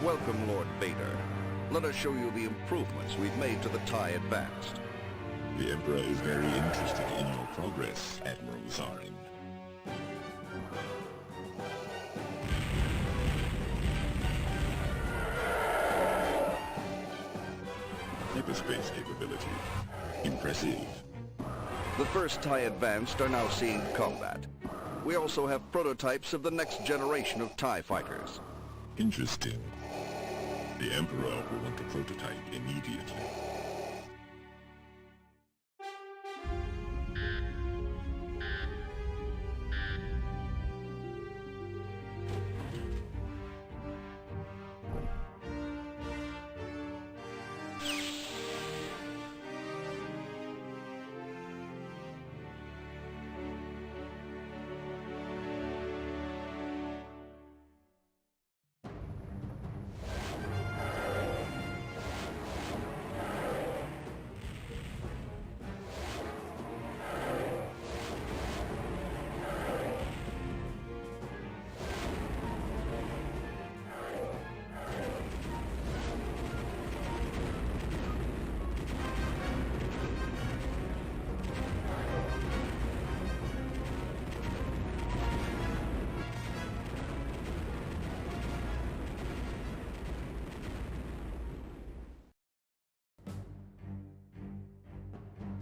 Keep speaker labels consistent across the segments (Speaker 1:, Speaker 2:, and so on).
Speaker 1: Welcome, Lord Vader. Let us show you the improvements we've made to the TIE Advanced.
Speaker 2: The Emperor is very interested in your progress, Admiral Zarin. Hyperspace capability. Impressive.
Speaker 1: The first TIE Advanced are now seeing combat. We also have prototypes of the next generation of TIE fighters.
Speaker 2: Interesting. The Emperor will want to prototype immediately.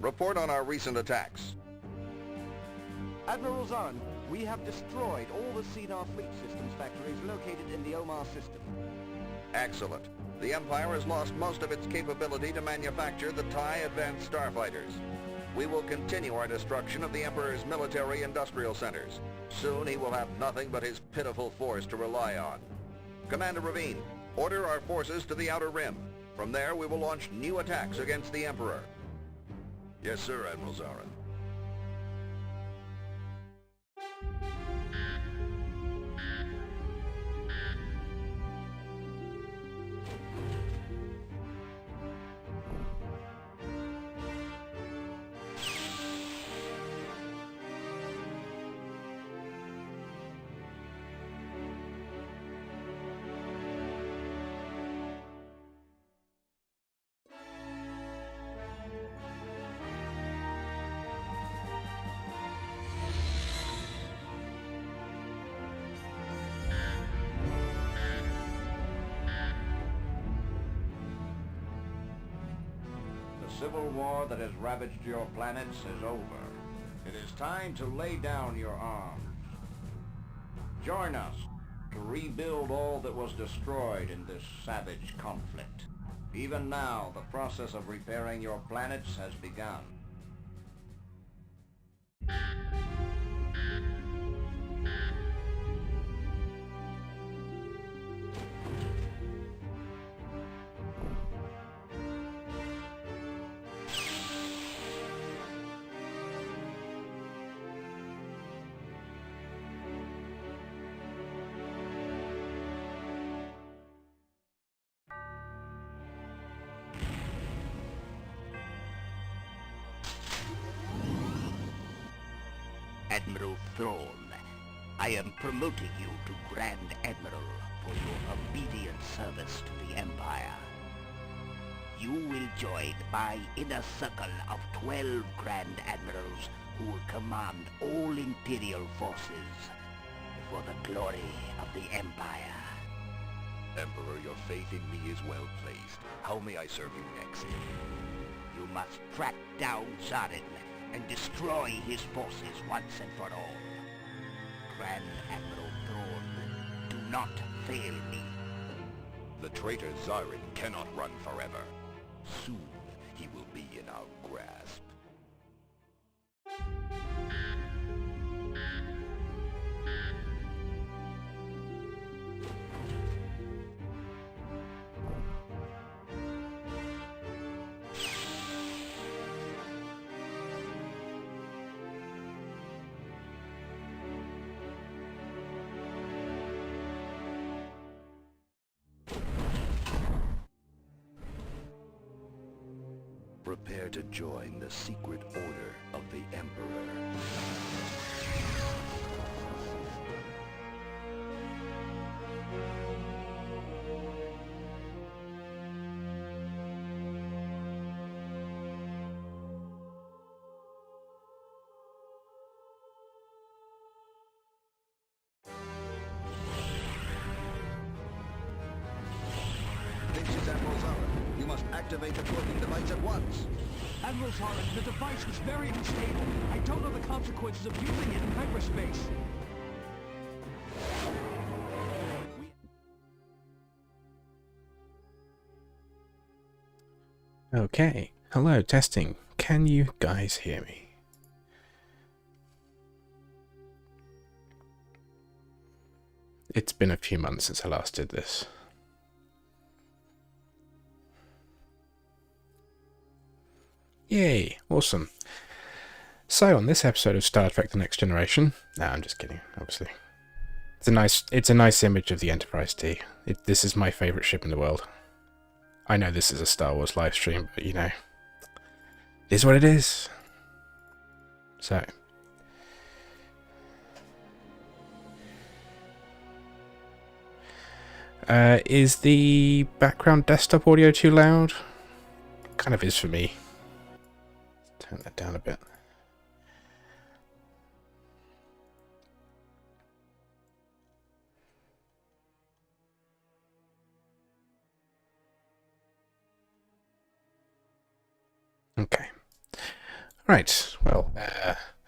Speaker 1: Report on our recent attacks.
Speaker 3: Admiral Zarin, we have destroyed all the Cedar Fleet Systems factories located in the Omar system.
Speaker 1: Excellent. The Empire has lost most of its capability to manufacture the TIE Advanced Starfighters. We will continue our destruction of the Emperor's military-industrial centers. Soon he will have nothing but his pitiful force to rely on. Commander Ravine, order our forces to the Outer Rim. From there we will launch new attacks against the Emperor. Yes, sir, Admiral Zarin.
Speaker 4: The civil war that has ravaged your planets is over. It is time to lay down your arms. Join us to rebuild all that was destroyed in this savage conflict. Even now, the process of repairing your planets has begun.
Speaker 5: Admiral Thrawn, I am promoting you to Grand Admiral for your obedient service to the Empire. You will join my inner circle of 12 Grand Admirals who will command all Imperial forces for the glory of the Empire.
Speaker 1: Emperor, your faith in me is well placed. How may I serve you next?
Speaker 5: You must track down Zarin and destroy his forces once and for all. Grand Admiral Thrawn, do not fail me.
Speaker 1: The traitor Zarin cannot run forever. Soon he will be in our grasp. Prepare to join the secret order of the Emperor.
Speaker 3: must activate the cloaking device at once.
Speaker 6: Admiral Zorin, the device was very unstable. I don't know the consequences of using it in hyperspace.
Speaker 7: Okay, hello, testing. Can you guys hear me? It's been a few months since I last did this. Yay, awesome. So on this episode of Star Trek The Next Generation, no, I'm just kidding, obviously. It's a nice image of the Enterprise D. This is my favourite ship in the world. I know this is a Star Wars live stream, but you know, it is what it is. So, is the background desktop audio too loud? Kind of is for me. Turn that down a bit. Okay. Right. Well,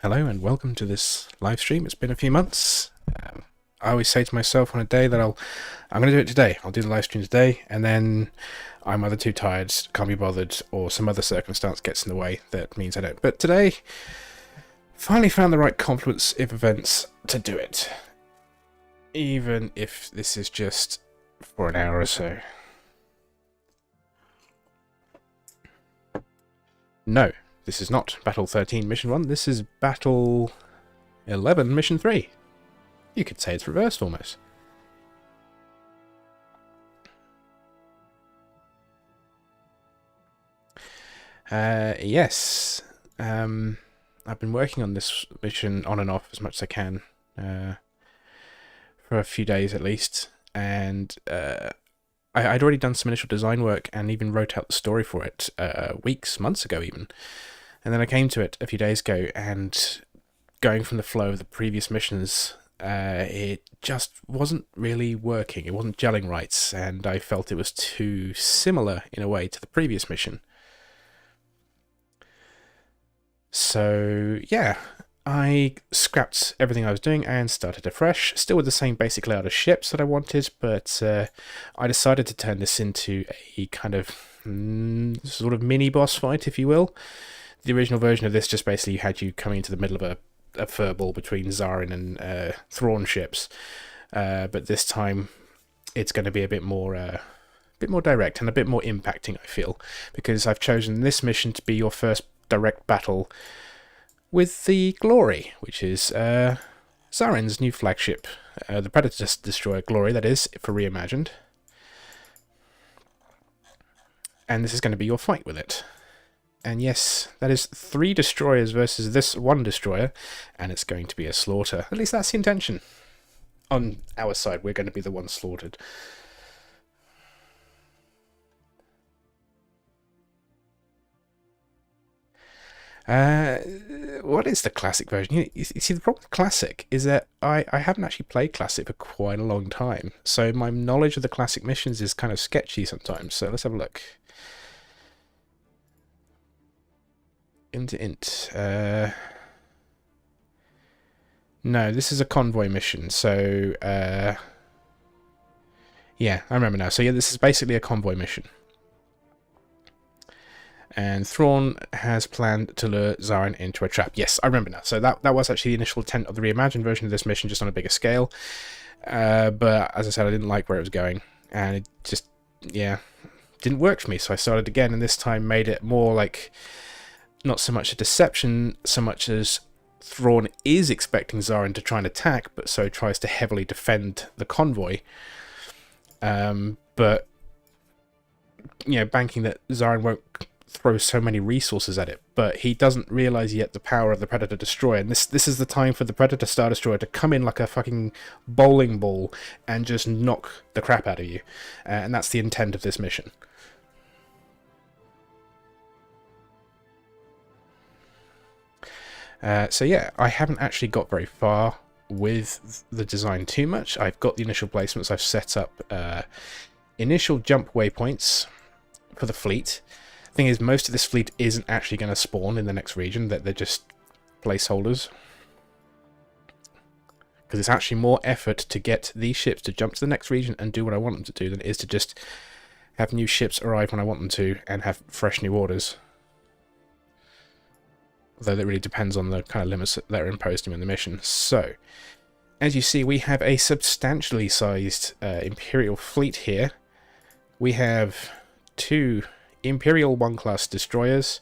Speaker 7: hello and welcome to this live stream. It's been a few months. I always say to myself on a day that I'm going to do it today. I'll do the live stream today, and then I'm either too tired, can't be bothered, or some other circumstance gets in the way that means I don't. But today, finally found the right confluence of events to do it. Even if this is just for an hour or so. No, this is not Battle 13 Mission 1, this is Battle 11 Mission 3. You could say it's reversed almost. Yes. I've been working on this mission on and off as much as I can for a few days at least, and I'd already done some initial design work and even wrote out the story for it months ago even. And then I came to it a few days ago, and going from the flow of the previous missions, it just wasn't really working. It wasn't gelling right, and I felt it was too similar in a way to the previous mission. So yeah, I scrapped everything I was doing and started afresh, still with the same basic layout of ships that I wanted, but I decided to turn this into a kind of sort of mini boss fight, if you will. The original version of this just basically had you coming into the middle of a furball between Zarin and Thrawn ships, but this time it's going to be a bit more direct and a bit more impacting, I feel, because I've chosen this mission to be your first direct battle with the Glory, which is Zarin's new flagship, the Predator Destroyer Glory, that is, for Reimagined. And this is going to be your fight with it. And yes, that is 3 destroyers versus this 1 destroyer, and it's going to be a slaughter. At least that's the intention. On our side, we're going to be the ones slaughtered. What is the classic version? You see, the problem with classic is that I haven't actually played classic for quite a long time, so my knowledge of the classic missions is kind of sketchy sometimes. So let's have a look. Int. No, this is a convoy mission, so yeah, I remember now. So yeah, this is basically a convoy mission. And Thrawn has planned to lure Zarin into a trap. Yes, I remember now. So that was actually the initial intent of the reimagined version of this mission, just on a bigger scale. But as I said, I didn't like where it was going, and it just, yeah, didn't work for me. So I started again, and this time made it more like not so much a deception, so much as Thrawn is expecting Zarin to try and attack, but so tries to heavily defend the convoy. But you know, banking that Zarin won't throw so many resources at it, but he doesn't realize yet the power of the Predator Destroyer, and this is the time for the Predator Star Destroyer to come in like a fucking bowling ball and just knock the crap out of you, and that's the intent of this mission. So yeah, I haven't actually got very far with the design too much. I've got the initial placements. I've set up initial jump waypoints for the fleet. Thing is, most of this fleet isn't actually going to spawn in the next region, that they're just placeholders. Because it's actually more effort to get these ships to jump to the next region and do what I want them to do than it is to just have new ships arrive when I want them to and have fresh new orders. Although that really depends on the kind of limits that are imposed in the mission. So, as you see, we have a substantially sized Imperial fleet here. We have 2 Imperial 1 class destroyers,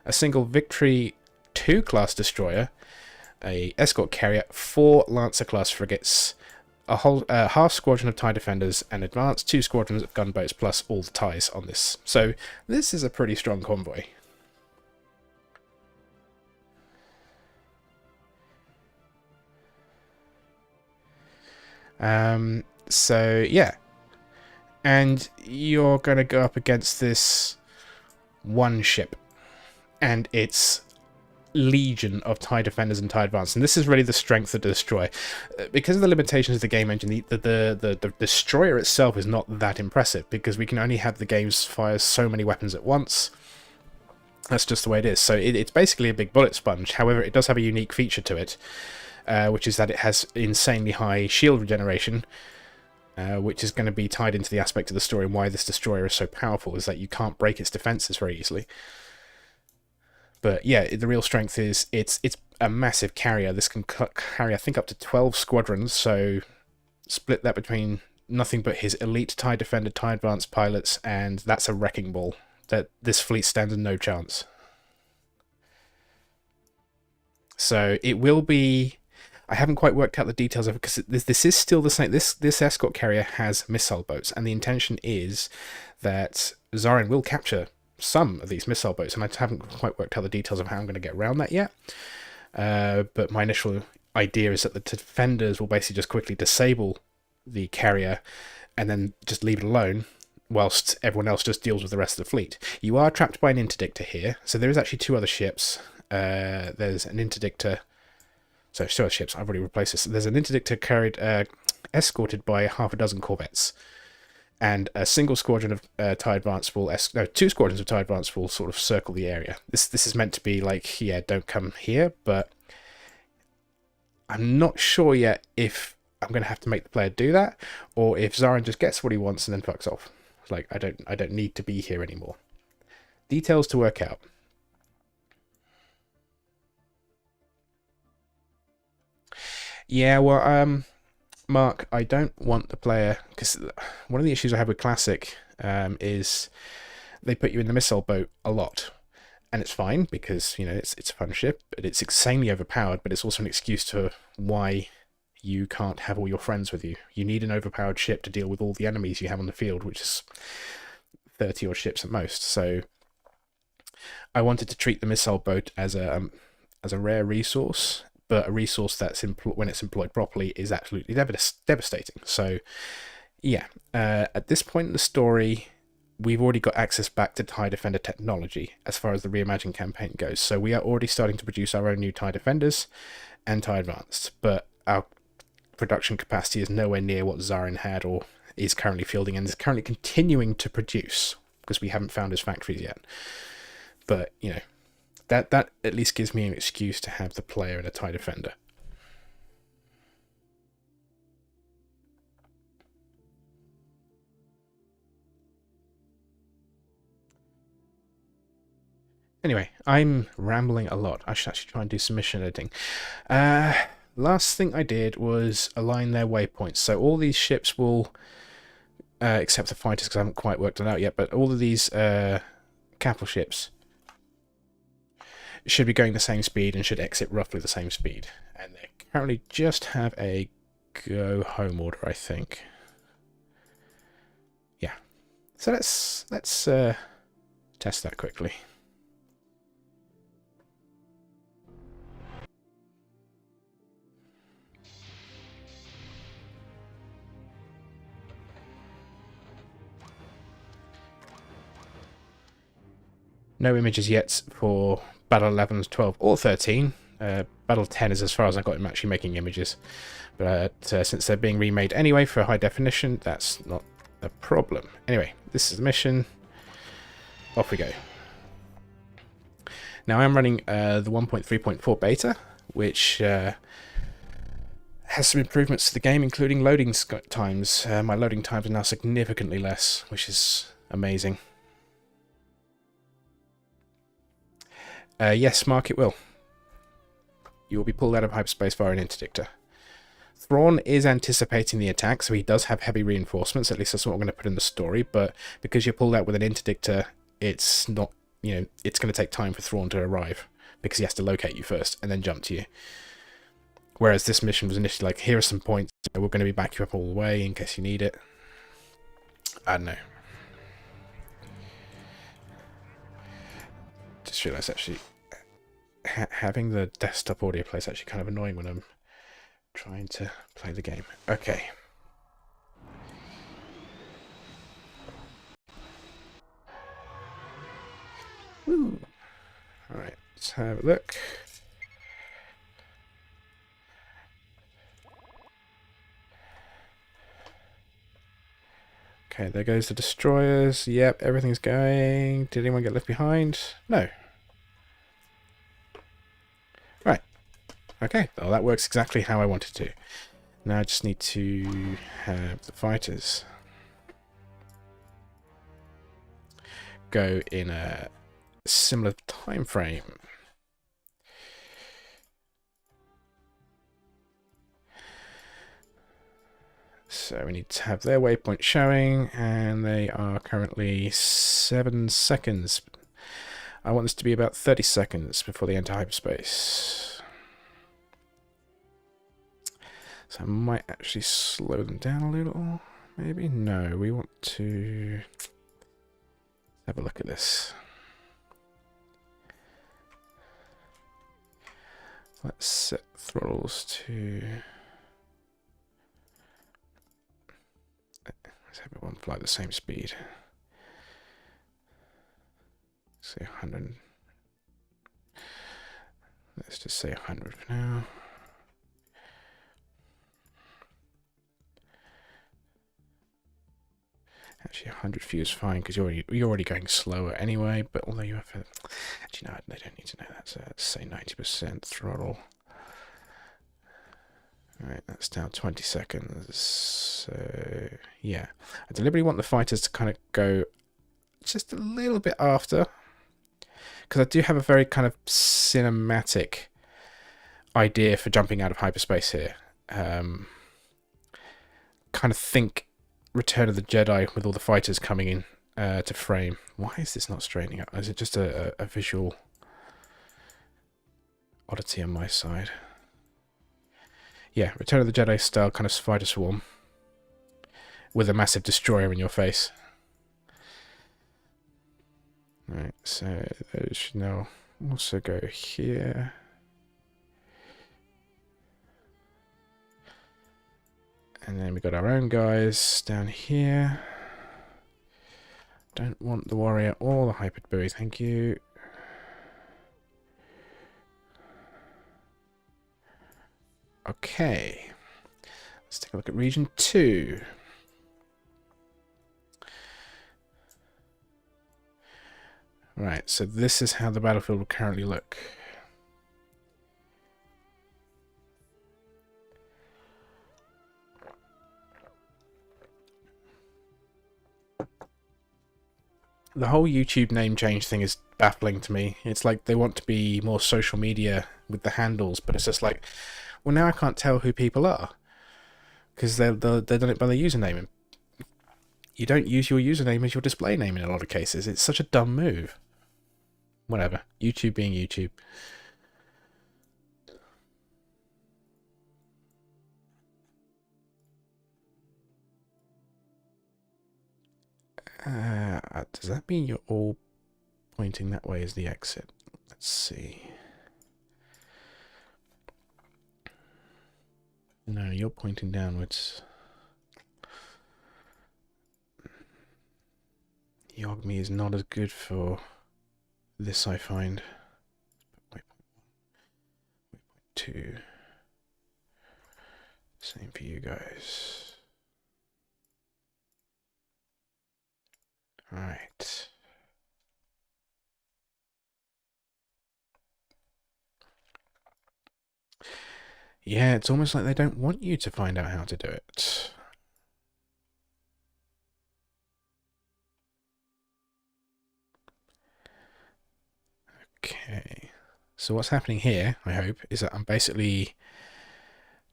Speaker 7: a single Victory 2 class destroyer, a escort carrier, 4 Lancer class frigates, a whole half squadron of TIE defenders, and advanced 2 squadrons of gunboats, plus all the TIEs on this. So this is a pretty strong convoy. So yeah, and you're going to go up against this one ship and its legion of TIE defenders and TIE advanced, and this is really the strength of the destroyer. Because of the limitations of the game engine, the destroyer itself is not that impressive, because we can only have the games fire so many weapons at once. That's just the way it is. So it's basically a big bullet sponge. However, it does have a unique feature to it, which is that it has insanely high shield regeneration, which is going to be tied into the aspect of the story, and why this destroyer is so powerful is that you can't break its defenses very easily. But yeah, the real strength is it's a massive carrier. This can carry, I think, up to 12 squadrons, so split that between nothing but his elite TIE defender, TIE advanced pilots, and that's a wrecking ball that this fleet stands no chance. So it will be... I haven't quite worked out the details of it, because this is still the same. This escort carrier has missile boats, and the intention is that Zarin will capture some of these missile boats, and I haven't quite worked out the details of how I'm going to get around that yet. But my initial idea is that the defenders will basically just quickly disable the carrier and then just leave it alone, whilst everyone else just deals with the rest of the fleet. You are trapped by an interdictor here, so there is actually 2 other ships. There's an interdictor... So, 2 other ships, I've already replaced this. There's an interdictor carried, escorted by half a dozen corvettes, and a single squadron of TIE Advanced will... No, 2 squadrons of TIE Advanced will sort of circle the area. This is meant to be like, yeah, don't come here, but I'm not sure yet if I'm going to have to make the player do that, or if Zarin just gets what he wants and then fucks off. Like, I don't need to be here anymore. Details to work out. Yeah, well, Mark, I don't want the player, because one of the issues I have with Classic is they put you in the missile boat a lot, and it's fine because, you know, it's a fun ship, but it's insanely overpowered. But it's also an excuse to why you can't have all your friends with you. You need an overpowered ship to deal with all the enemies you have on the field, which is 30 odd ships at most. So I wanted to treat the missile boat as a rare resource, but a resource that's when it's employed properly is absolutely devastating. So yeah, at this point in the story, we've already got access back to TIE Defender technology as far as the Reimagined campaign goes. So we are already starting to produce our own new TIE Defenders and TIE Advanced, but our production capacity is nowhere near what Zarin had or is currently fielding, and is currently continuing to produce, because we haven't found his factories yet. But, you know, that at least gives me an excuse to have the player in a TIE Defender. Anyway, I'm rambling a lot. I should actually try and do some mission editing. Last thing I did was align their waypoints. So all these ships will, except the fighters, because I haven't quite worked it out yet, but all of these capital ships should be going the same speed and should exit roughly the same speed. And they currently just have a go home order, I think. Yeah. So let's test that quickly. No images yet for Battle 11, 12, or 13. Battle 10 is as far as I got him actually making images. But since they're being remade anyway for high definition, that's not a problem. Anyway, this is the mission. off we go. Now I'm running the 1.3.4 beta, which has some improvements to the game, including loading times. My loading times are now significantly less, which is amazing. Yes, Mark, it will. You will be pulled out of hyperspace via an interdictor. Thrawn is anticipating the attack, so he does have heavy reinforcements. At least that's what I'm going to put in the story. But because you're pulled out with an interdictor, it's not, you know, it's going to take time for Thrawn to arrive because he has to locate you first and then jump to you. Whereas this mission was initially like, here are some points. We're going to be back you up all the way in case you need it. I don't know. Just realised actually having the desktop audio play is actually kind of annoying when I'm trying to play the game. Okay. Woo. Alright, let's have a look. Okay, there goes the destroyers. Yep, everything's going. Did anyone get left behind? No. Right. Okay, well that works exactly how I wanted to. Now I just need to have the fighters go in a similar time frame. So we need to have their waypoint showing, and they are currently 7 seconds. I want this to be about 30 seconds before they enter hyperspace. So I might actually slow them down a little. Maybe? No, we want to have a look at this. Let's set throttles to... Let's have everyone fly at the same speed. Say 100. Let's just say 100 for now. Actually, 100 for you is fine because you're already going slower anyway. But although you have, actually no, they don't need to know that. So let's say 90% throttle. Alright, that's down 20 seconds. So, yeah. I deliberately want the fighters to kind of go just a little bit after. Because I do have a very kind of cinematic idea for jumping out of hyperspace here. Kind of think Return of the Jedi with all the fighters coming in to frame. Why is this not straightening up? Is it just a visual oddity on my side? Yeah, Return of the Jedi style kind of spider swarm with a massive destroyer in your face. Right, so those should now also go here. And then we got our own guys down here. Don't want the warrior or the hyper buoy, thank you. Okay, let's take a look at region 2. Right, so this is how the battlefield will currently look. The whole YouTube name change thing is baffling to me. It's like they want to be more social media with the handles, but it's just like, well, now I can't tell who people are because they've done it by their username. You don't use your username as your display name in a lot of cases. It's such a dumb move. Whatever. YouTube being YouTube. Does that mean you're all pointing that way as the exit? Let's see. No, you're pointing downwards. Yogmi is not as good for this, I find. Waypoint 2. Same for you guys. Right. Yeah, it's almost like they don't want you to find out how to do it. Okay. So what's happening here, I hope, is that I'm basically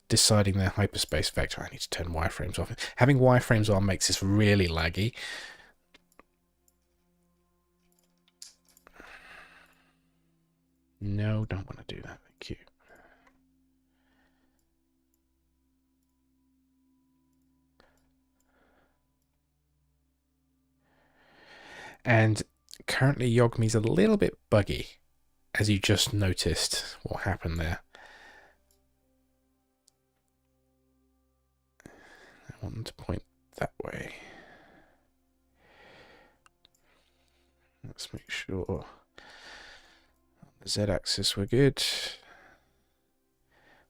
Speaker 7: deciding their hyperspace vector. I need to turn wireframes off. Having wireframes on makes this really laggy. No, don't want to do that. Thank you. And currently Yogmi's a little bit buggy, as you just noticed what happened there. I want them to point that way. Let's make sure the Z-axis we're good.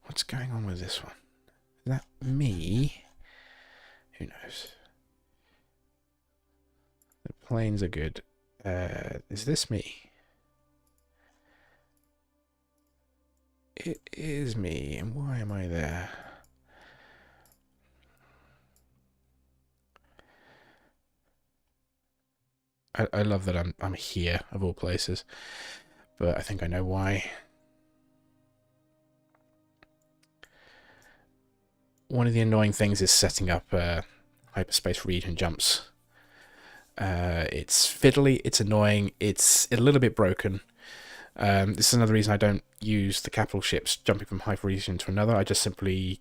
Speaker 7: What's going on with this one? Is that me? Who knows? The planes are good. Is this me? It is me, and why am I there? I love that I'm here, of all places, but I think I know why. One of the annoying things is setting up hyperspace region jumps. It's fiddly, it's annoying, it's a little bit broken. This is another reason I don't use the capital ships jumping from hyper region to another. I just simply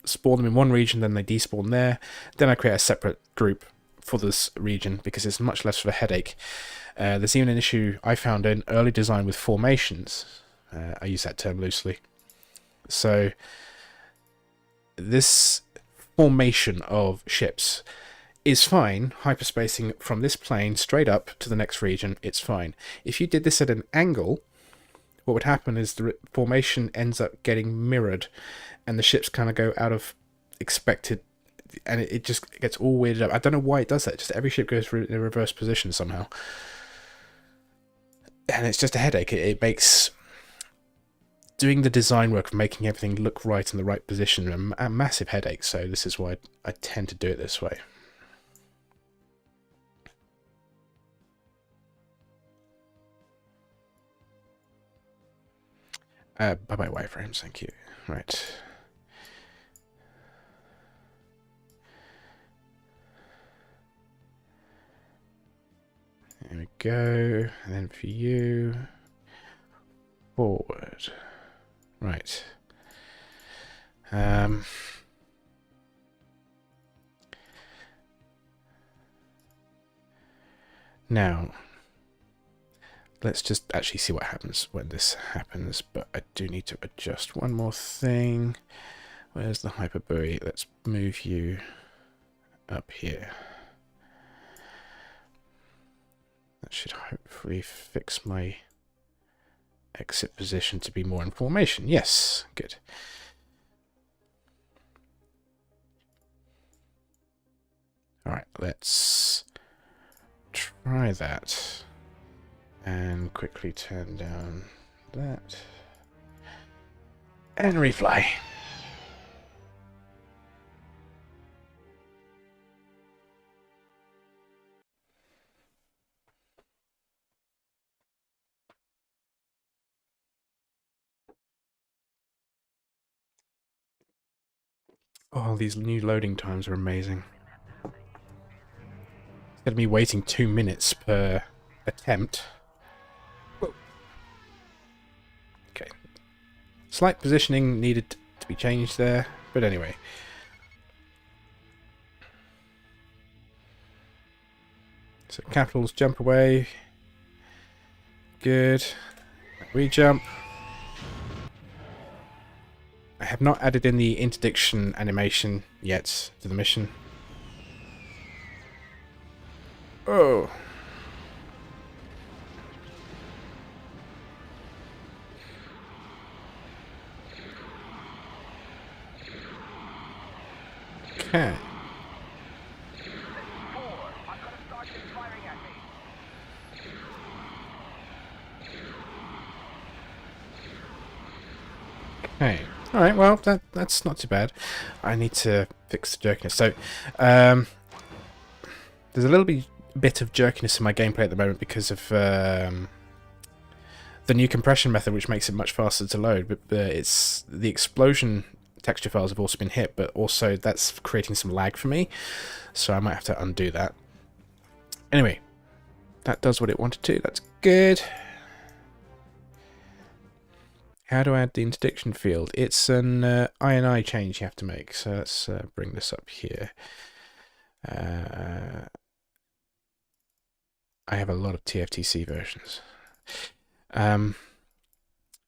Speaker 7: spawn them in one region, then they despawn there. Then I create a separate group for this region because it's much less of a headache. There's even an issue I found in early design with formations. I use that term loosely. So this formation of ships is fine, hyperspacing from this plane straight up to the next region, it's fine. If you did this at an angle, what would happen is the formation ends up getting mirrored and the ships kind of go out of expected, and it just gets all weirded up. I don't know why it does that, just every ship goes in a reverse position somehow. And it's just a headache. It makes doing the design work of making everything look right in the right position a massive headache, so this is why I tend to do it this way. Bye-bye wireframes, thank you. Right. There we go. And then for you, forward. Right. Now, let's just actually see what happens when this happens, but I do need to adjust one more thing. Where's the hyperbuoy? Let's move you up here. That should hopefully fix my exit position to be more in formation. Yes, good. Alright, let's try that. And quickly turn down that. And refly. Oh, these new loading times are amazing. Instead of me waiting 2 minutes per attempt. Whoa. Okay. Slight positioning needed to be changed there, but anyway. So capitals jump away. Good. Re-jump. I have not added in the interdiction animation yet to the mission. Oh. Okay. Okay. Alright, well, that's not too bad. I need to fix the jerkiness. So, there's a little bit of jerkiness in my gameplay at the moment because of the new compression method, which makes it much faster to load. But it's the explosion texture files have also been hit, but also that's creating some lag for me. So I might have to undo that. Anyway, that does what it wanted to. That's good. How do I add the interdiction field? It's an INI change you have to make. So let's bring this up here. I have a lot of TFTC versions. And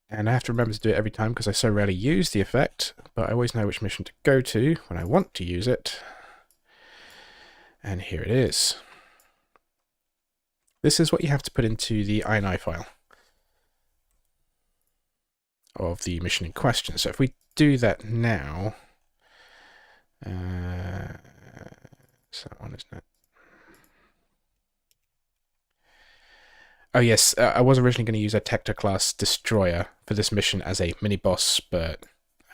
Speaker 7: I have to remember to do it every time because I so rarely use the effect, but I always know which mission to go to when I want to use it. And here it is. This is what you have to put into the INI file of the mission in question. So if we do that now, it's that one, isn't it? Oh yes, I was originally going to use a Tector class destroyer for this mission as a mini boss, but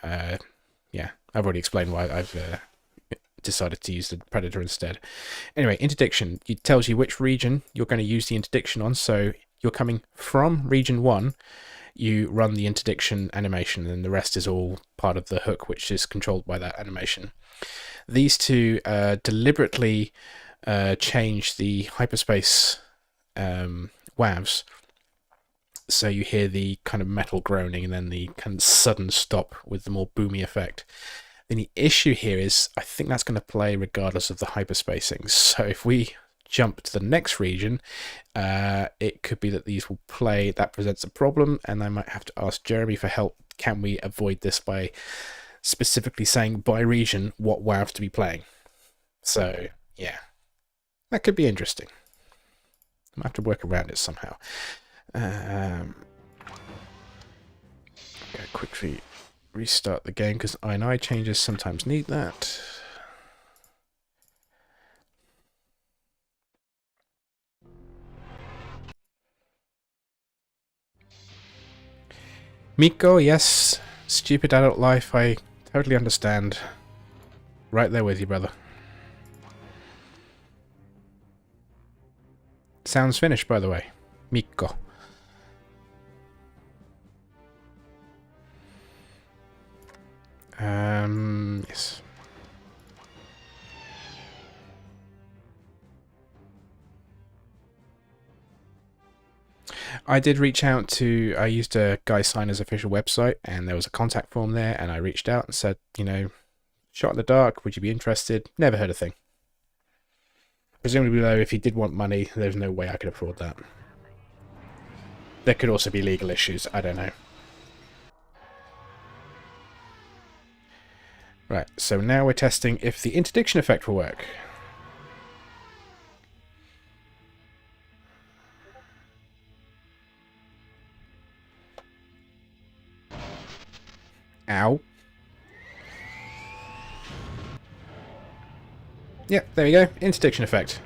Speaker 7: yeah, I've already explained why I've decided to use the Predator instead. Anyway, interdiction, it tells you which region you're going to use the interdiction on. So you're coming from region 1, you run the interdiction animation, and the rest is all part of the hook, which is controlled by that animation. These two deliberately change the hyperspace WAVs, so you hear the kind of metal groaning and then the kind of sudden stop with the more boomy effect. Then the issue here is I think that's going to play regardless of the hyperspacing. So if we jump to the next region, it could be that these will play. That presents a problem, and I might have to ask Jeremy for help. Can we avoid this by specifically saying by region what WAV to be playing? So yeah, that could be interesting. I have to work around it somehow. Okay, quickly restart the game because INI changes sometimes need that. Miko, yes, stupid adult life, I totally understand. Right there with you, brother. Sounds Finnish, by the way. Mikko. Yes. I did reach out to, I used a Guy Signer's official website, and there was a contact form there, and I reached out and said, you know, shot in the dark, would you be interested? Never heard a thing. Presumably, though, if he did want money, there's no way I could afford that. There could also be legal issues, I don't know. Right, so now we're testing if the interdiction effect will work. Ow. Yep, there we go. Interdiction effect.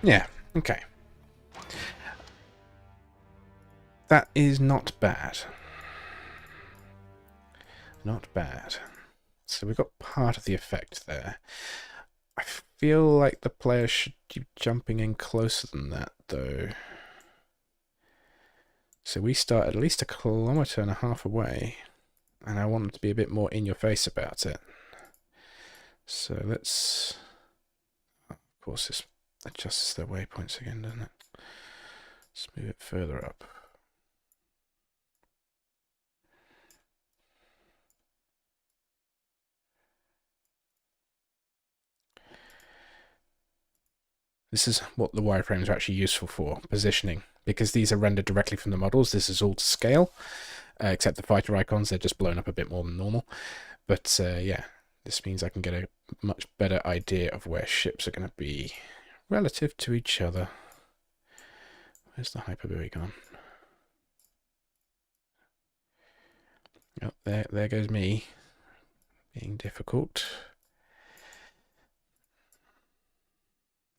Speaker 7: Yeah, okay. That is not bad. Not bad. So we've got part of the effect there. I feel like the player should be jumping in closer than that, though. So we start at least 1.5 kilometers away, and I want them to be a bit more in your face about it. So let's... Of course, this adjusts their waypoints again, doesn't it? Let's move it further up. This is what the wireframes are actually useful for, positioning. Because these are rendered directly from the models, this is all to scale. Except the fighter icons, they're just blown up a bit more than normal. But yeah, this means I can get a much better idea of where ships are going to be relative to each other. Where's the hyperbuoy gone? Oh, there goes me. being difficult.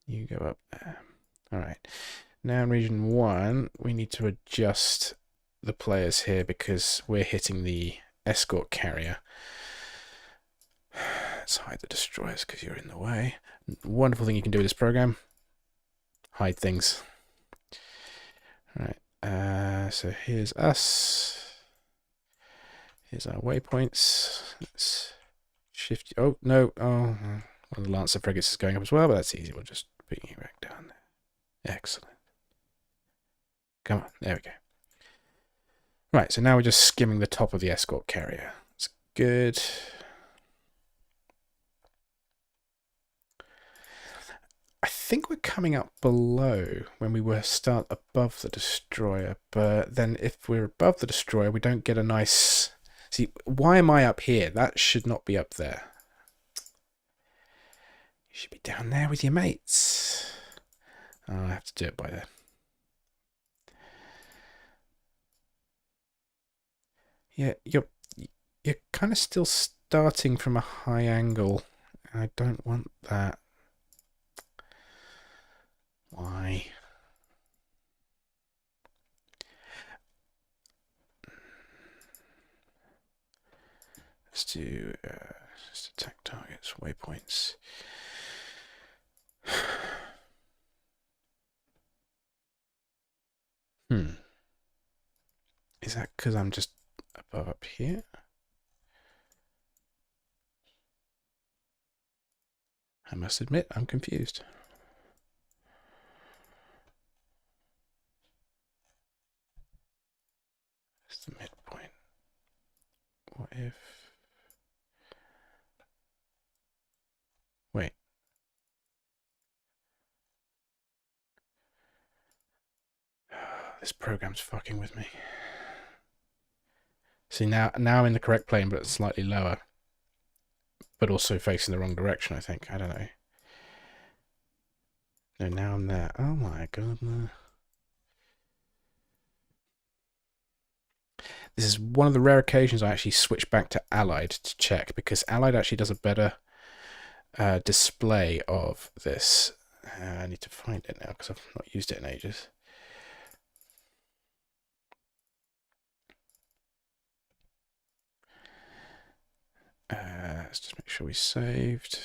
Speaker 7: You go up there. Alright. Now in region 1, we need to adjust the players here because we're hitting the escort carrier. Let's hide the destroyers because you're in the way. Wonderful thing you can do with this program. Hide things. Alright, so here's us. Here's our waypoints. Let's shift. Oh, no. Oh, one of the Lancer frigates is going up as well, but that's easy. We'll just put you back down there. Excellent. Come on. There we go. Right, so now we're just skimming the top of the escort carrier. That's good. I think we're coming up below when we were start above the destroyer, but then if we're above the destroyer, we don't get a nice... See, why am I up here? That should not be up there. You should be down there with your mates. Oh, I have to do it by there. Yeah, you're kind of still starting from a high angle, and I don't want that. Why? Let's do just attack targets, waypoints. Is that because I'm just above up here? I must admit, I'm confused. It's the midpoint. What if... Wait. This program's fucking with me. See, now I'm in the correct plane, but it's slightly lower. But also facing the wrong direction, I think. I don't know. No, now I'm there. Oh my god. This is one of the rare occasions I actually switch back to Allied to check, because Allied actually does a better display of this. I need to find it now because I've not used it in ages. Let's just make sure we saved.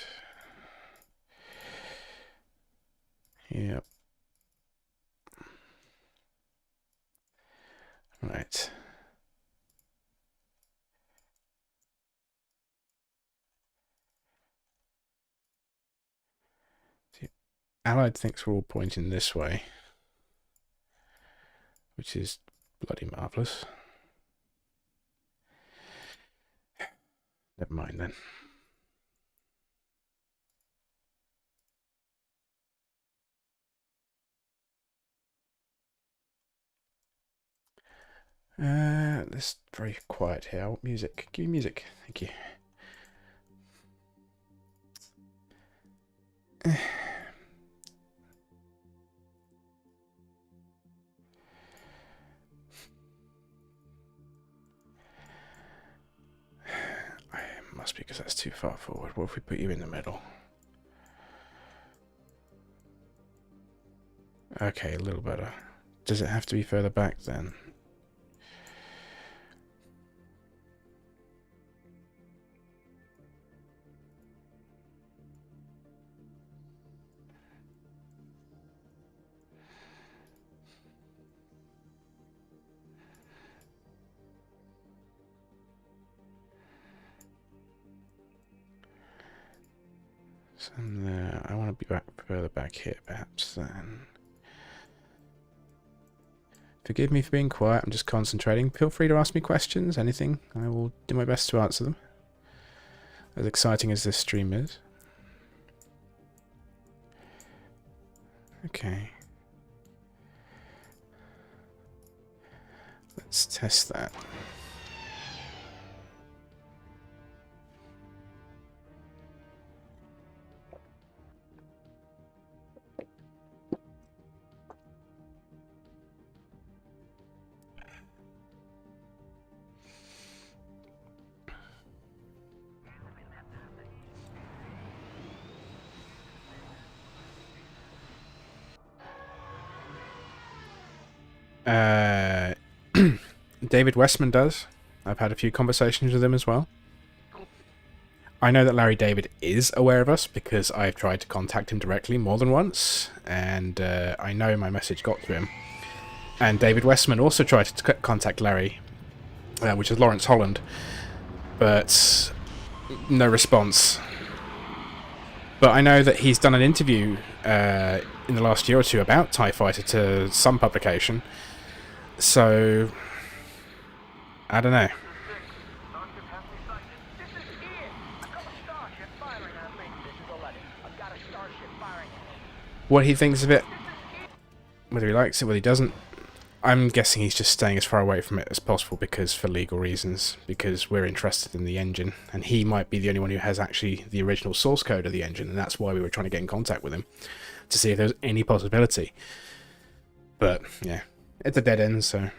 Speaker 7: Yep. Right. Allied thinks we're all pointing this way, which is bloody marvellous. Never mind then. This is very quiet here. I want music. Give me music. Thank you. Must be because that's too far forward. What if we put you in the middle? Okay, a little better. Does it have to be further back then? So there. I want to be back further back here, perhaps then. Forgive me for being quiet. I'm just concentrating. Feel free to ask me questions, anything. I will do my best to answer them. As exciting as this stream is. Okay. Let's test that. David Westman does. I've had a few conversations with him as well. I know that Larry David is aware of us because I've tried to contact him directly more than once, and I know my message got to him. And David Westman also tried to contact Larry, which is Lawrence Holland, but no response. But I know that he's done an interview in the last year or two about TIE Fighter to some publication, so I don't know. What he thinks of it, whether he likes it, whether he doesn't, I'm guessing he's just staying as far away from it as possible because for legal reasons, because we're interested in the engine, and he might be the only one who has actually the original source code of the engine, and that's why we were trying to get in contact with him to see if there was any possibility. But yeah, it's a dead end, so.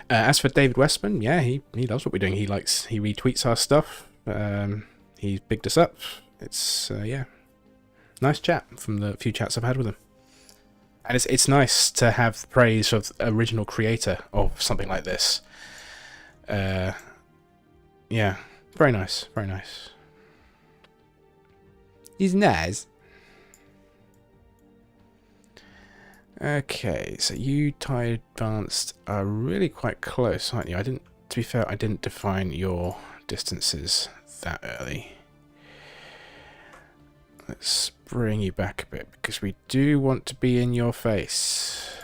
Speaker 7: As for David Westman, yeah, he loves what we're doing. He retweets our stuff. He's bigged us up. It's yeah, nice chat from the few chats I've had with him, and it's nice to have the praise of the original creator of something like this. Yeah, very nice, very nice. He's nice. Okay, so you TIE Advanced are really quite close, aren't you? To be fair, I didn't define your distances that early. Let's bring you back a bit, because we do want to be in your face.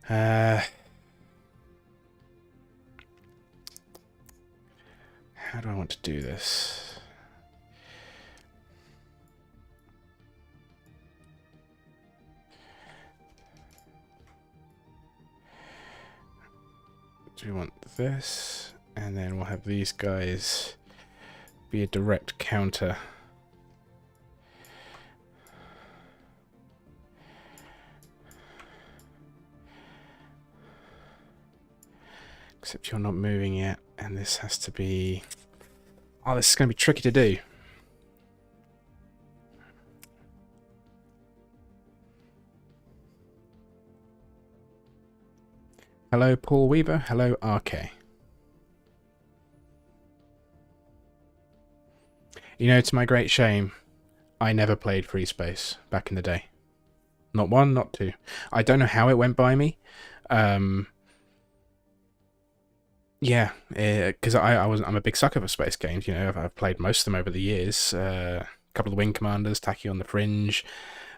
Speaker 7: How do I want to do this? Do we want this? And then we'll have these guys be a direct counter. Except you're not moving yet, and this has to be... Oh, this is going to be tricky to do. Hello, Paul Weaver. Hello, RK. You know, to my great shame, I never played Free Space back in the day. Not one, not two. I don't know how it went by me. Yeah, because I'm a big sucker for space games. You know, I've played most of them over the years. A couple of Wing Commanders, Tacky on the Fringe,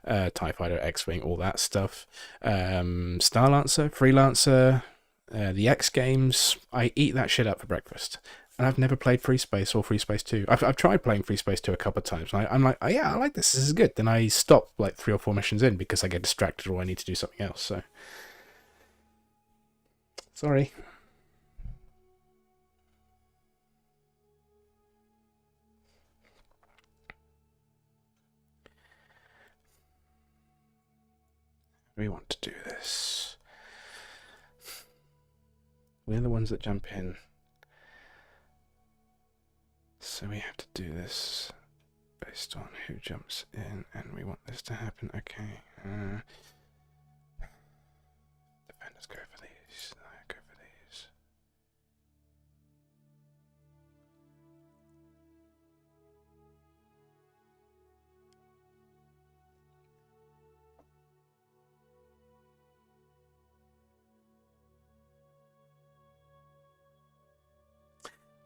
Speaker 7: TIE Fighter, X-Wing, all that stuff. Starlancer, Freelancer, the X games. I eat that shit up for breakfast. And I've never played Free Space or Free Space 2. I've tried playing Free Space 2 a couple of times. And I'm like, oh yeah, I like this. This is good. Then I stop like 3 or 4 missions in because I get distracted or I need to do something else. So, sorry. We want to do this. We're the ones that jump in. So we have to do this based on who jumps in, and we want this to happen. Okay. Defenders go for these. I go for these.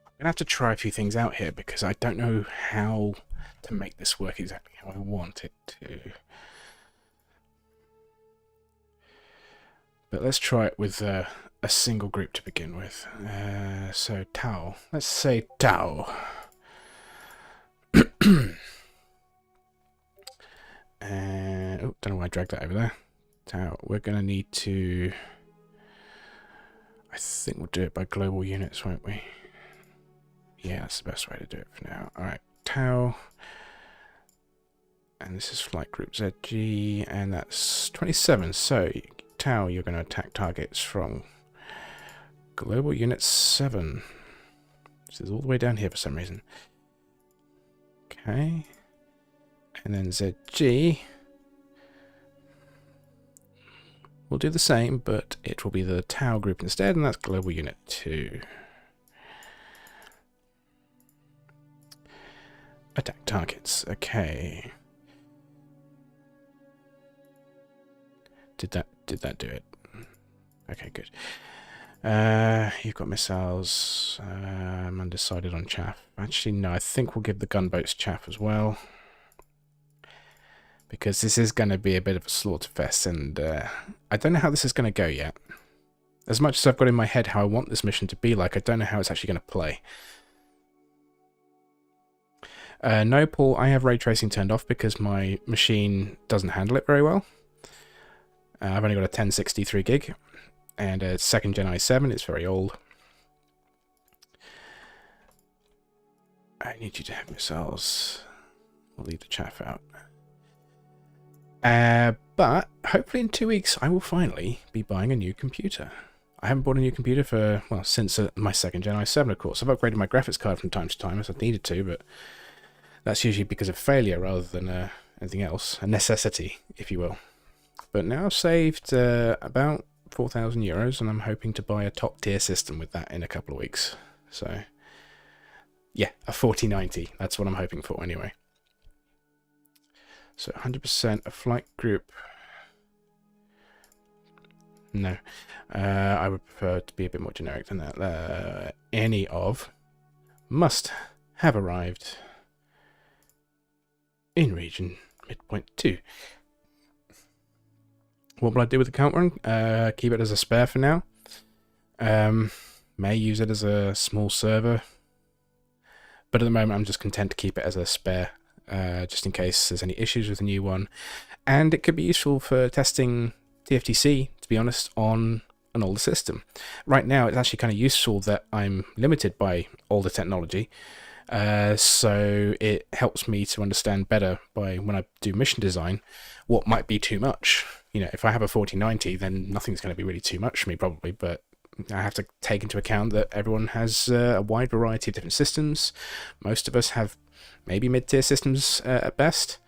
Speaker 7: I'm going to have to try a few things out here because I don't know how to make this work exactly how I want it to. But let's try it with a single group to begin with. So Tau. Let's say Tau. And oh, don't know why I dragged that over there. Tau. We're going to need to... I think we'll do it by global units, won't we? Yeah, that's the best way to do it for now. Alright, Tau. And this is flight group ZG, and that's 27. So, Tau, you're going to attack targets from global unit 7. This is all the way down here for some reason. Okay. And then ZG will do the same, but it will be the Tau group instead, and that's Global Unit 2. Attack targets. Okay. Did that do it? Okay, good. You've got missiles. I'm undecided on chaff. Actually, no, I think we'll give the gunboats chaff as well. Because this is going to be a bit of a slaughter fest, and I don't know how this is going to go yet. As much as I've got in my head how I want this mission to be like, I don't know how it's actually going to play. No, Paul, I have ray tracing turned off because my machine doesn't handle it very well. I've only got a 1063 gig and a 2nd Gen i7. It's very old. I need you to have missiles. We'll leave the chaff out. But hopefully in 2 weeks I will finally be buying a new computer. I haven't bought a new computer for, well, since my 2nd Gen i7, of course. I've upgraded my graphics card from time to time as I've needed to, but that's usually because of failure rather than anything else. A necessity, if you will. But now I've saved about 4,000 euros, and I'm hoping to buy a top tier system with that in a couple of weeks. So, yeah, a 4090. That's what I'm hoping for anyway. So 100% a flight group. No, I would prefer to be a bit more generic than that. Any of must have arrived in region midpoint 2. What will I do with the count run? Keep it as a spare for now. May use it as a small server, but at the moment I'm just content to keep it as a spare, just in case there's any issues with the new one. And it could be useful for testing TFTC, to be honest, on an older system. Right now it's actually kind of useful that I'm limited by older technology, so it helps me to understand better by when I do mission design what might be too much. You know, if I have a 4090, then nothing's going to be really too much for me probably, but I have to take into account that everyone has a wide variety of different systems. Most of us have maybe mid-tier systems at best,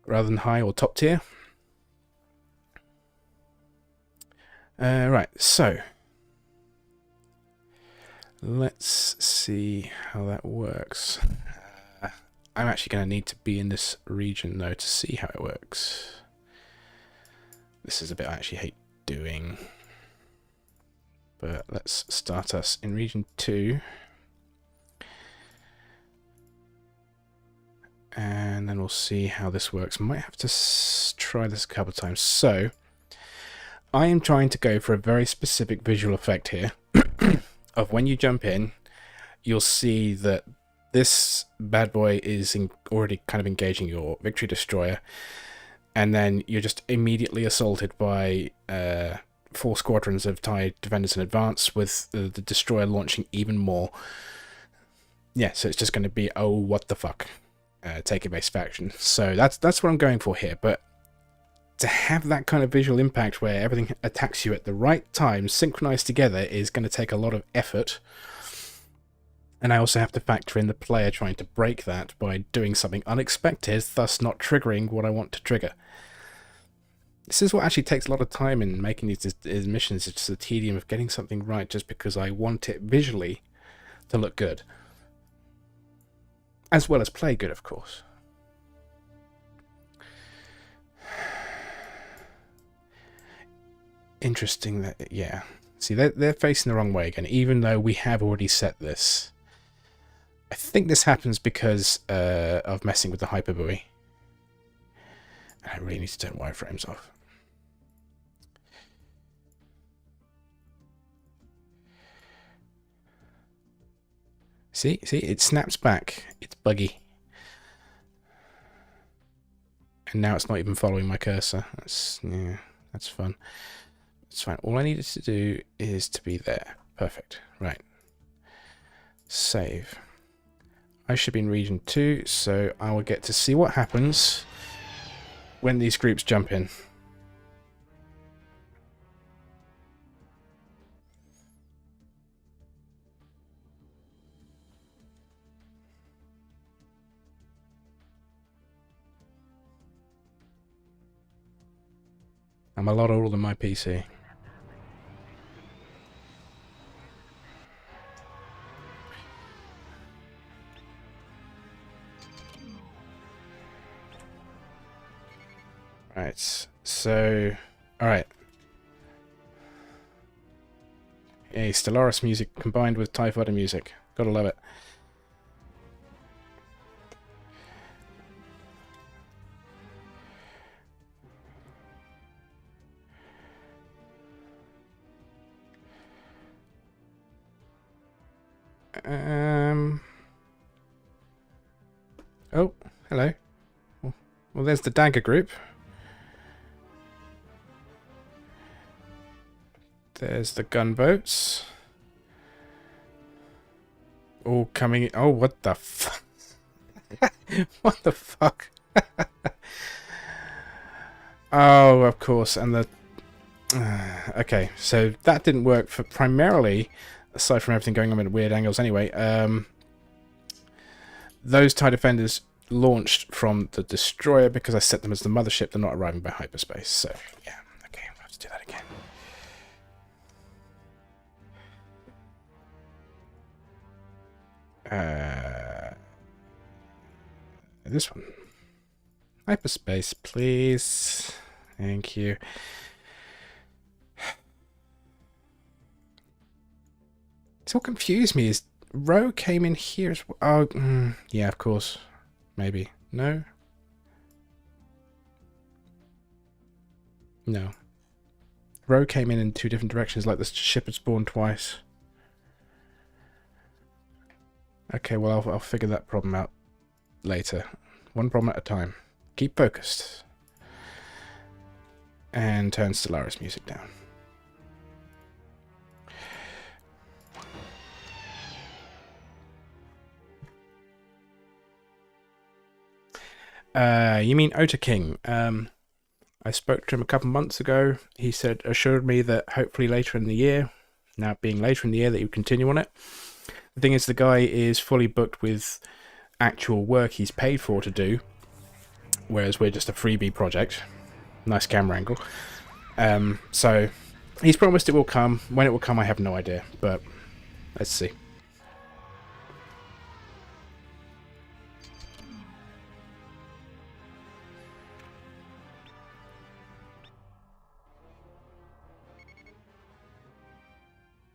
Speaker 7: rather than high or top tier. Right, so let's see how that works. I'm actually going to need to be in this region though to see how it works. This is a bit I actually hate doing, but let's start us in region 2. And then we'll see how this works. Might have to try this a couple of times. So I am trying to go for a very specific visual effect here of when you jump in, you'll see that this bad boy is already kind of engaging your Victory Destroyer, and then you're just immediately assaulted by 4 squadrons of TIE defenders in advance, with the Destroyer launching even more. Yeah, so it's just going to be, oh, what the fuck, take a base faction. So that's what I'm going for here, but to have that kind of visual impact where everything attacks you at the right time, synchronized together, is going to take a lot of effort. And I also have to factor in the player trying to break that by doing something unexpected, thus not triggering what I want to trigger. This is what actually takes a lot of time in making these missions. It's just the tedium of getting something right just because I want it visually to look good. As well as play good, of course. Interesting that, yeah. See, they're facing the wrong way again, even though we have already set this. I think this happens because of messing with the hyperbuoy. And I really need to turn wireframes off. See, it snaps back. It's buggy. And now it's not even following my cursor. That's fun. It's fine. All I needed to do is to be there. Perfect. Right. Save. I should be in region 2, so I will get to see what happens when these groups jump in. I'm a lot older than my PC. Right, so... Alright. Hey, Stellaris music combined with TIE Fighter music. Gotta love it. Oh, hello. Well, there's the dagger group. There's the gunboats. All coming in. Oh, what the fuck? What the fuck? Oh, of course. And the... okay, so that didn't work for primarily, aside from everything going on at weird angles anyway. Those TIE defenders launched from the destroyer because I set them as the mothership. They're not arriving by hyperspace. So, yeah. Okay, we'll have to do that again. This one. Hyperspace, please. Thank you. It's what confused me is Roe came in here as well. Oh, yeah, of course. Maybe. No? No. Roe came in two different directions, like the ship had spawned twice. Okay, well, I'll figure that problem out later. One problem at a time. Keep focused. And turn Stellaris music down. You mean Ota King? I spoke to him a couple months ago. He assured me that hopefully later in the year, now being later in the year, that he would continue on it. The thing is, the guy is fully booked with actual work he's paid for to do, whereas we're just a freebie project. Nice camera angle. So he's promised it will come. When it will come, I have no idea, but let's see.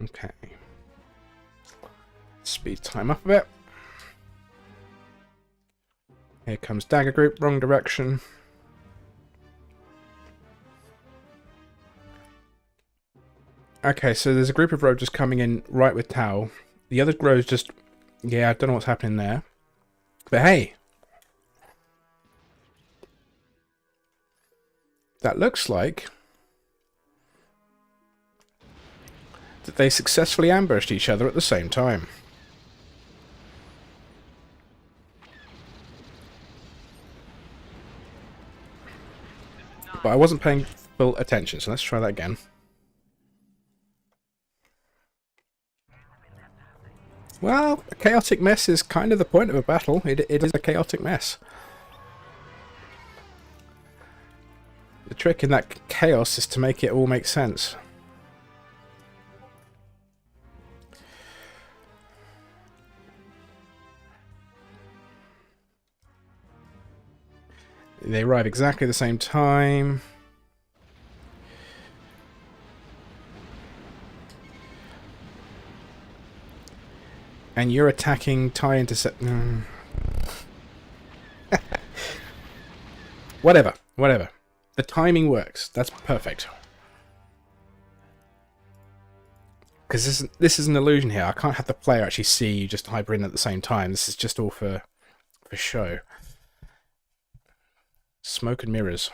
Speaker 7: Okay. Speed time up a bit. Here comes Dagger Group, wrong direction. Okay, so there's a group of rows just coming in right with Tau. The other rows just... yeah, I don't know what's happening there. But hey! That looks like... that they successfully ambushed each other at the same time. But I wasn't paying full attention, so let's try that again. Well, a chaotic mess is kind of the point of a battle. It is a chaotic mess. The trick in that chaos is to make it all make sense. They arrive exactly the same time. And you're attacking TIE intercept. Whatever, whatever. The timing works. That's perfect. Because this is an illusion here. I can't have the player actually see you just hyper in at the same time. This is just all for show. Smoke and mirrors.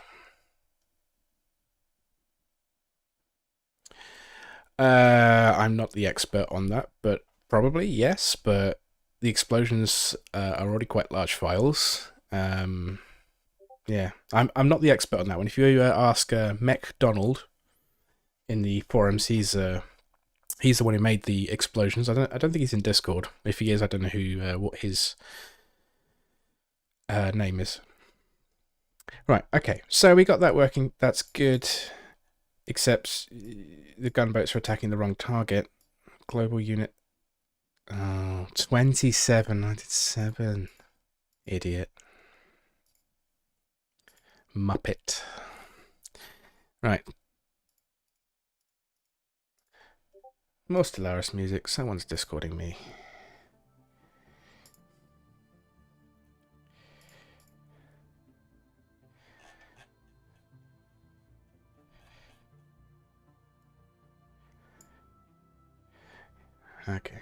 Speaker 7: I'm not the expert on that, but probably yes. But the explosions are already quite large files. Yeah, I'm not the expert on that one. If you ask McDonald in the forums, he's the one who made the explosions. I don't think he's in Discord. If he is, I don't know who what his name is. Right, okay, so we got that working, that's good. Except the gunboats are attacking the wrong target. Global unit. Oh, 27. I did 7. Idiot. Muppet. Right. More Stellaris music. Someone's discording me. Okay.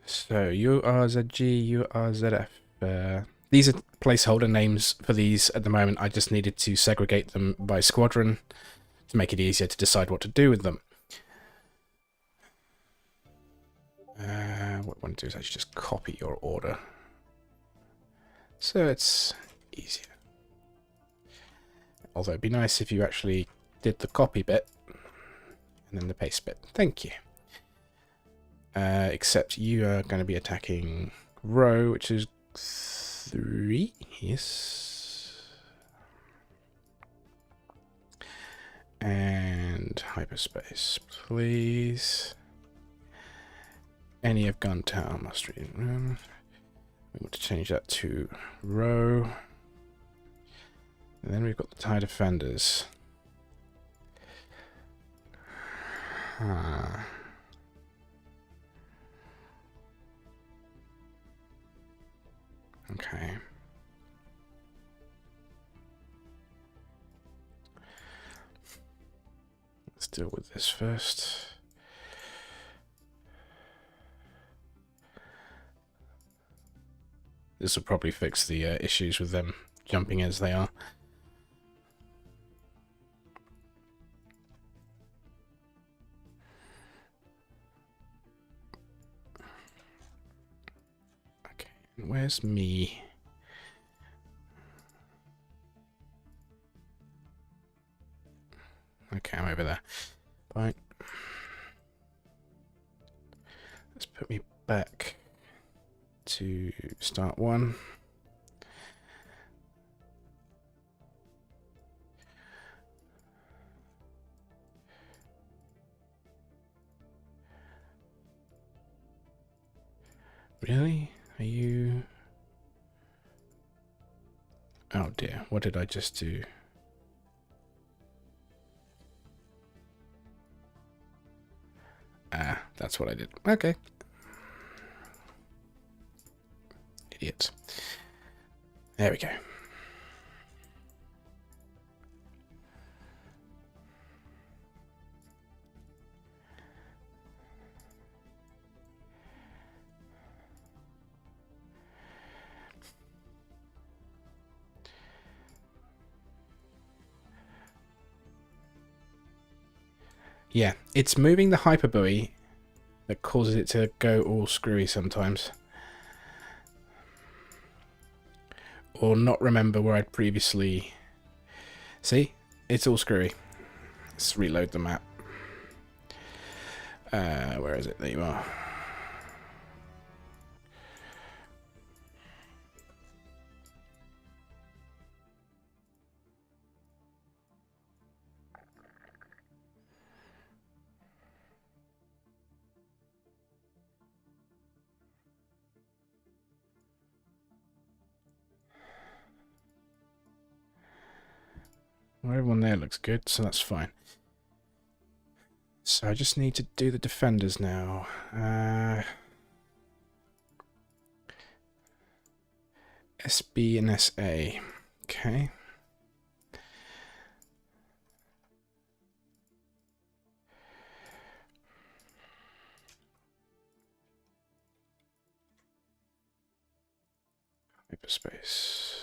Speaker 7: So, URZG, URZF. These are placeholder names for these at the moment. I just needed to segregate them by squadron to make it easier to decide what to do with them. What I want to do is actually just copy your order, so it's easier. Although it'd be nice if you actually did the copy bit and then the paste bit. Thank you. Except you are going to be attacking row, which is 3. Yes. And hyperspace, please. Any of gun tower must read room. We want to change that to row. And then we've got the TIE defenders. Okay. Let's deal with this first. This will probably fix the issues with them jumping as they are. Okay, and where's me? Okay, I'm over there. Fine. Let's put me back to start 1. Really? Are you... Oh dear, what did I just do? Ah, that's what I did. Okay. Idiot. There we go. Yeah, it's moving the hyperbuoy that causes it to go all screwy sometimes. Or not remember where I'd previously... See? It's all screwy. Let's reload the map. Where is it? There you are. Well, everyone there looks good, so that's fine. So I just need to do the defenders now. SB and SA. Okay. Hyperspace.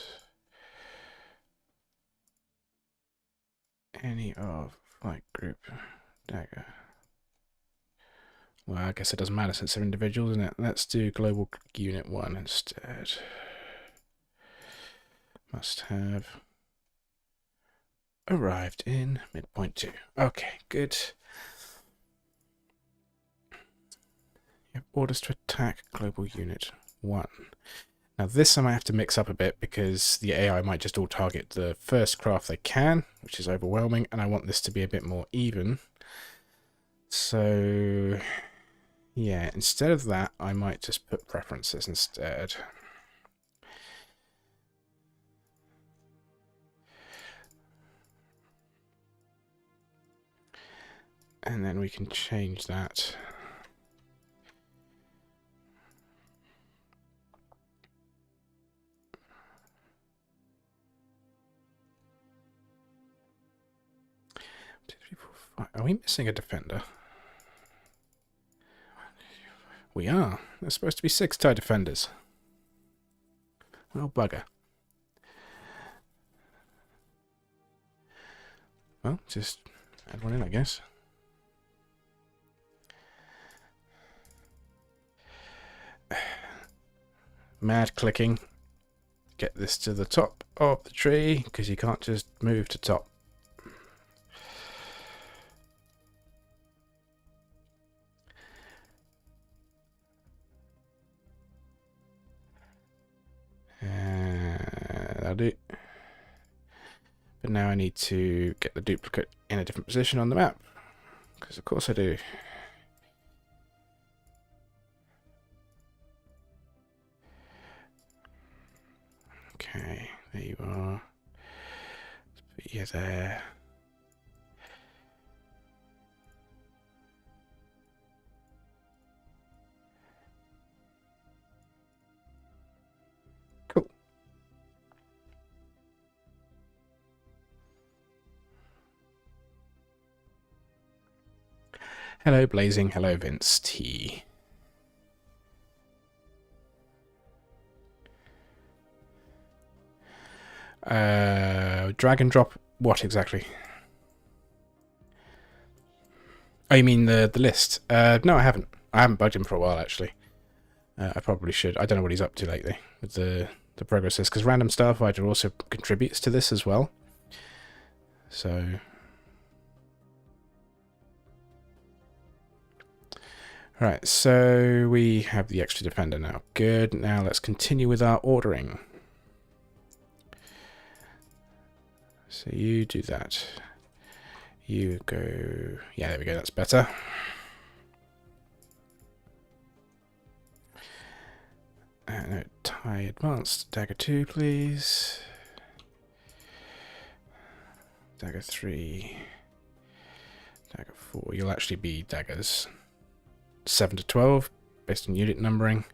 Speaker 7: Any of flight group dagger. Well, I guess it doesn't matter since they're individuals, isn't it? Let's do global unit 1 instead. Must have arrived in midpoint 2. Okay, good. You have orders to attack global unit 1. Now this I might have to mix up a bit because the AI might just all target the first craft they can, which is overwhelming, and I want this to be a bit more even. So yeah, instead of that, I might just put preferences instead. And then we can change that. Are we missing a defender? We are. There's supposed to be 6 TIE defenders. Well, bugger. Well, just add one in, I guess. Mad clicking. Get this to the top of the tree, because you can't just move to top. That'll do. But now I need to get the duplicate in a different position on the map, because of course I do. Okay, there you are. Let's put you there. Cool. Hello Blazing, hello Vince T. Drag and drop what exactly? Oh, you mean the list? No, I haven't. I haven't bugged him for a while, actually. I probably should. I don't know what he's up to lately with the progress list, because Random Starfighter also contributes to this as well. So... Right, so we have the extra defender now. Good. Now let's continue with our ordering. So you do that. You go... Yeah, there we go. That's better. No, TIE Advanced. Dagger 2, please. Dagger 3. Dagger 4. You'll actually be daggers 7 to 12, based on unit numbering.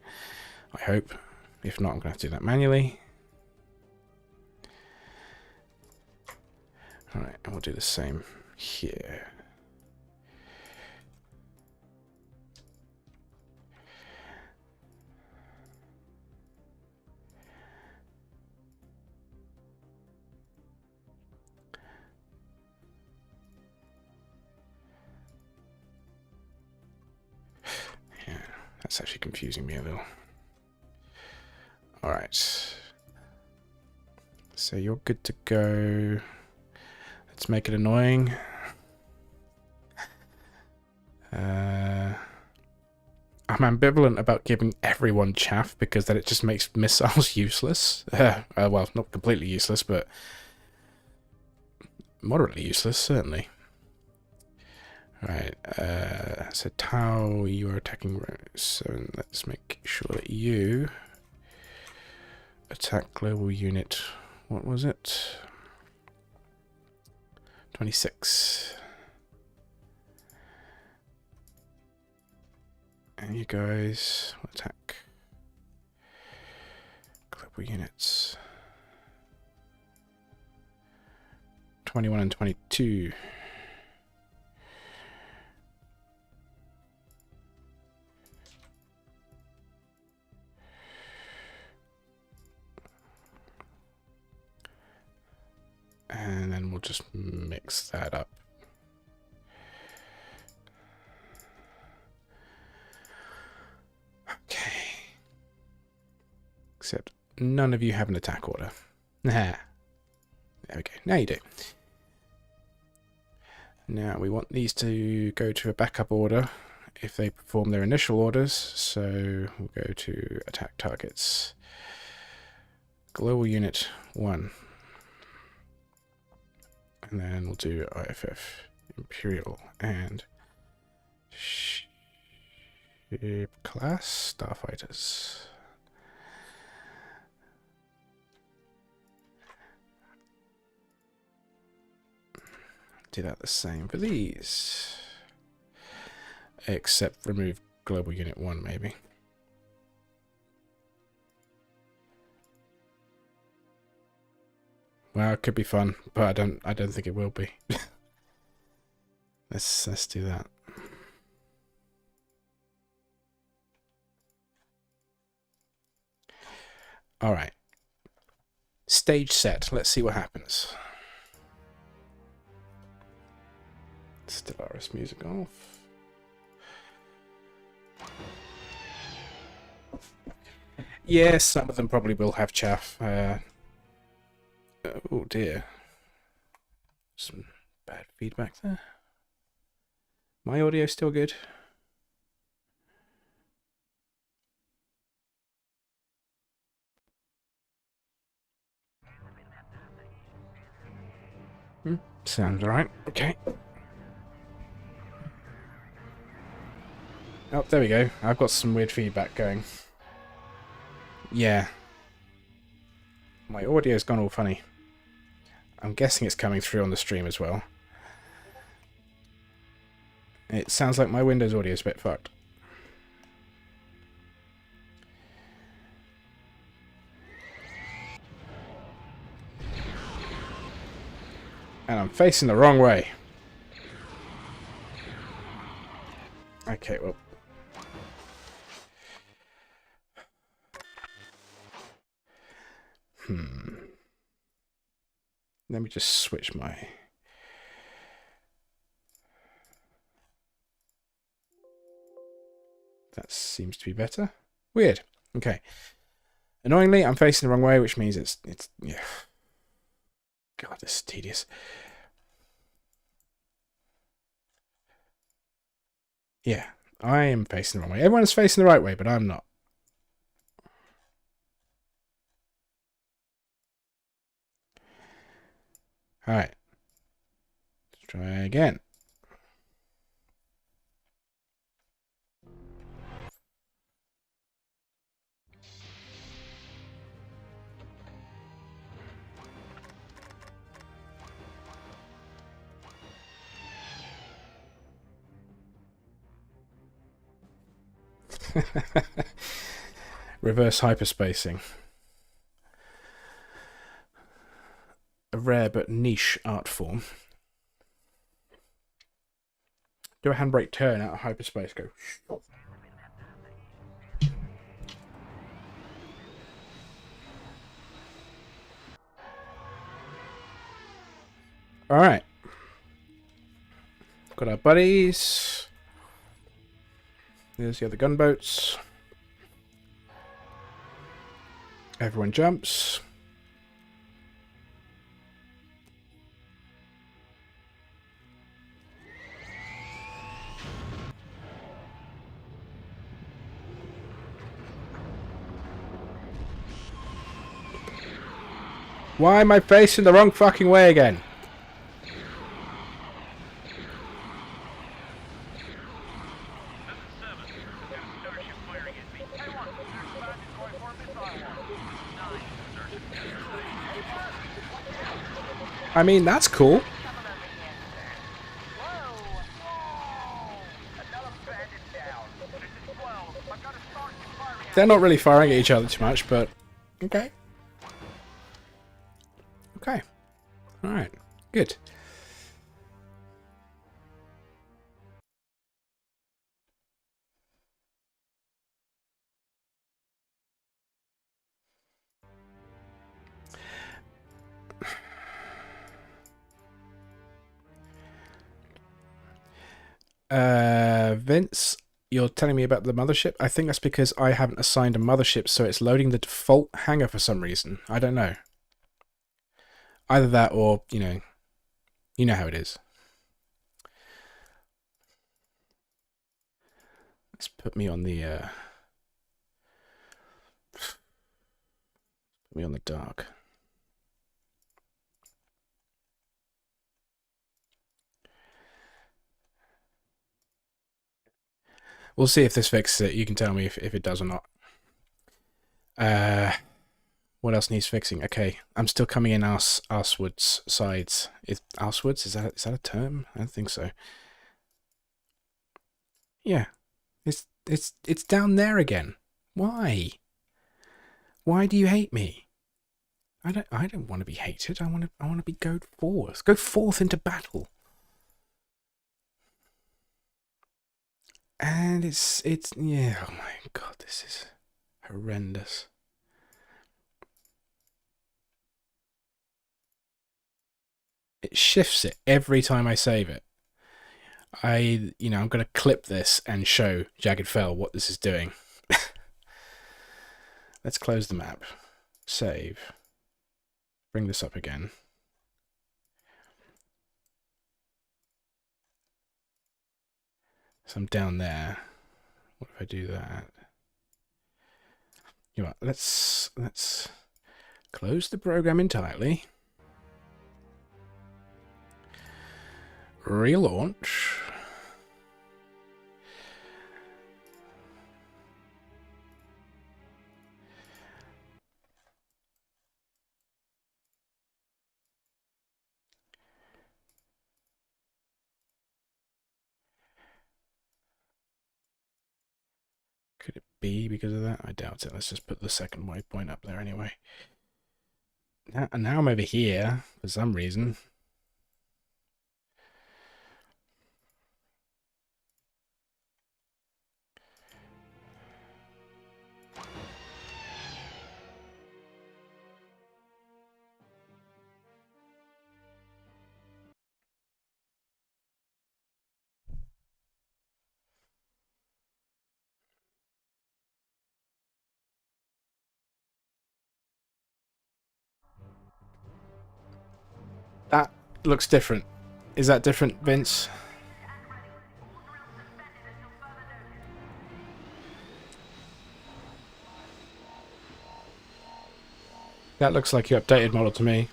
Speaker 7: I hope. If not, I'm going to have to do that manually. Alright, and we'll do the same here. Yeah, that's actually confusing me a little. Alright. So you're good to go. Let's make it annoying. I'm ambivalent about giving everyone chaff because then it just makes missiles useless. Well, not completely useless, but moderately useless, certainly. Right, so Tau, you are attacking, so let's make sure that you attack global unit. What was it? 26. And you guys will attack global units. 21 and 22. And then we'll just mix that up. Okay. Except none of you have an attack order. Nah. There we go. Now you do. Now we want these to go to a backup order if they perform their initial orders. So we'll go to attack targets. global unit 1. And then we'll do IFF, Imperial, and ship class starfighters. Do that the same for these. Except remove global unit 1 maybe. Well, it could be fun, but I don't think it will be. Let's do that. All right. Stage set. Let's see what happens. Stellaris music off. Yeah, some of them probably will have chaff. Oh dear. Some bad feedback there. My audio still good? Sounds alright. Okay. Oh, there we go. I've got some weird feedback going. Yeah. My audio's gone all funny. I'm guessing it's coming through on the stream as well. It sounds like my Windows audio is a bit fucked. And I'm facing the wrong way. Okay, well. Let me just switch my... That seems to be better. Weird. Okay. Annoyingly, I'm facing the wrong way, which means it's yeah. God, this is tedious. Yeah, I am facing the wrong way. Everyone's facing the right way, but I'm not. Alright. Let's try again. Reverse hyperspacing. A rare but niche art form. Do a handbrake turn out of hyperspace. Go. Alright. Got our buddies. There's the other gunboats. Everyone jumps. Why am I facing the wrong fucking way again? I mean, that's cool. They're not really firing at each other too much, but okay. Okay. Alright. Good. Vince, you're telling me about the mothership? I think that's because I haven't assigned a mothership, so it's loading the default hangar for some reason. I don't know. Either that or, you know how it is. Let's put me on the me on the dark. We'll see if this fixes it. You can tell me if it does or not. What else needs fixing? Okay, I'm still coming in arsewards sides. Is arsewards? Is that a term? I don't think so. Yeah, it's down there again. Why? Why do you hate me? I don't want to be hated. I want to be go forth. Go forth into battle. And it's yeah. Oh my god, this is horrendous. It shifts it every time I save it. I'm going to clip this and show Jagged Fell what this is doing. Let's close the map. Save. Bring this up again. So I'm down there. What if I do that? You know what, let's close the program entirely. Relaunch. Could it be because of that? I doubt it. Let's just put the second waypoint up there anyway. Now I'm over here for some reason. That looks different. Is that different, Vince? That looks like your updated model to me.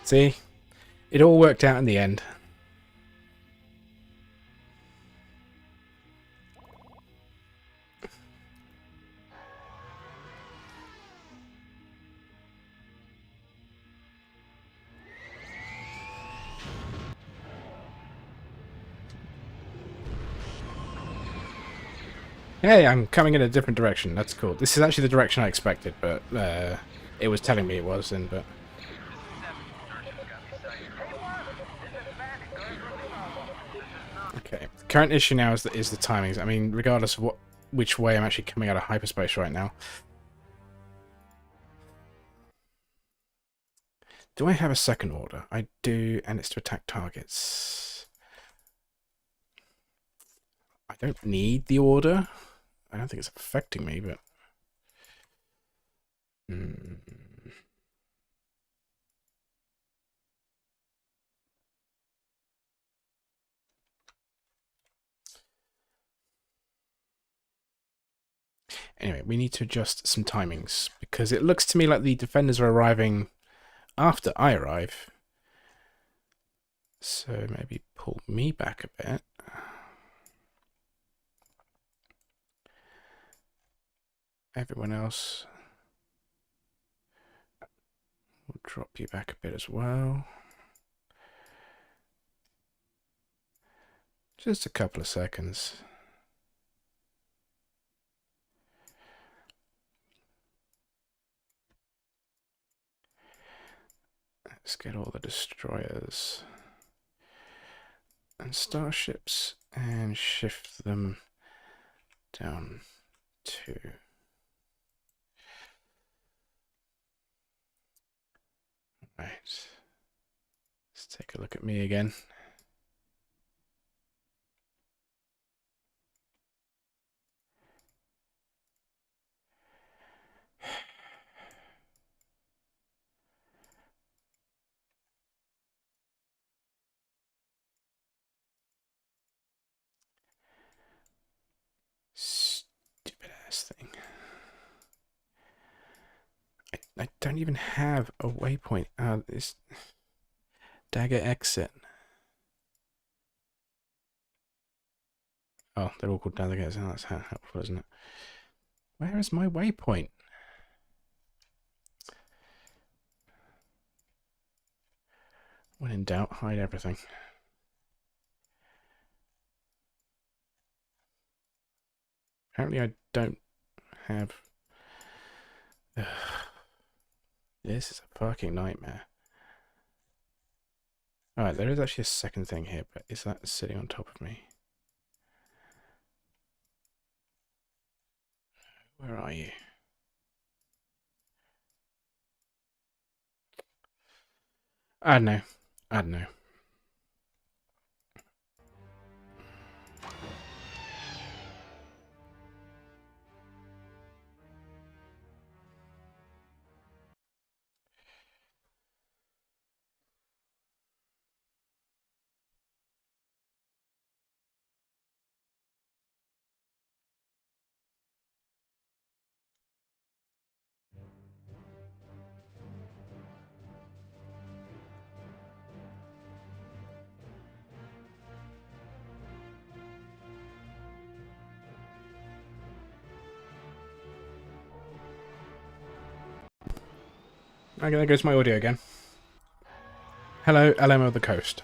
Speaker 7: See? It all worked out in the end. Hey, I'm coming in a different direction. That's cool. This is actually the direction I expected, but it was telling me it was, but... Okay. The current issue now is the timings. I mean, regardless of which way I'm actually coming out of hyperspace right now. Do I have a second order? I do, and it's to attack targets. I don't need the order. I don't think it's affecting me, but... Anyway, we need to adjust some timings, because it looks to me like the defenders are arriving after I arrive. So maybe pull me back a bit. Everyone else, we'll drop you back a bit as well. Just a couple of seconds. Let's get all the destroyers and starships and shift them down to... Right. Let's take a look at me again. this thing. I don't even have a waypoint. This dagger exit. Oh, they're all called daggers. Oh, that's helpful, isn't it? Where is my waypoint? When in doubt, hide everything. Apparently I don't have... This is a fucking nightmare. Alright, there is actually a second thing here, but is that sitting on top of me? Where are you? I don't know. I don't know. Okay, there goes my audio again. Hello, LM of the Coast.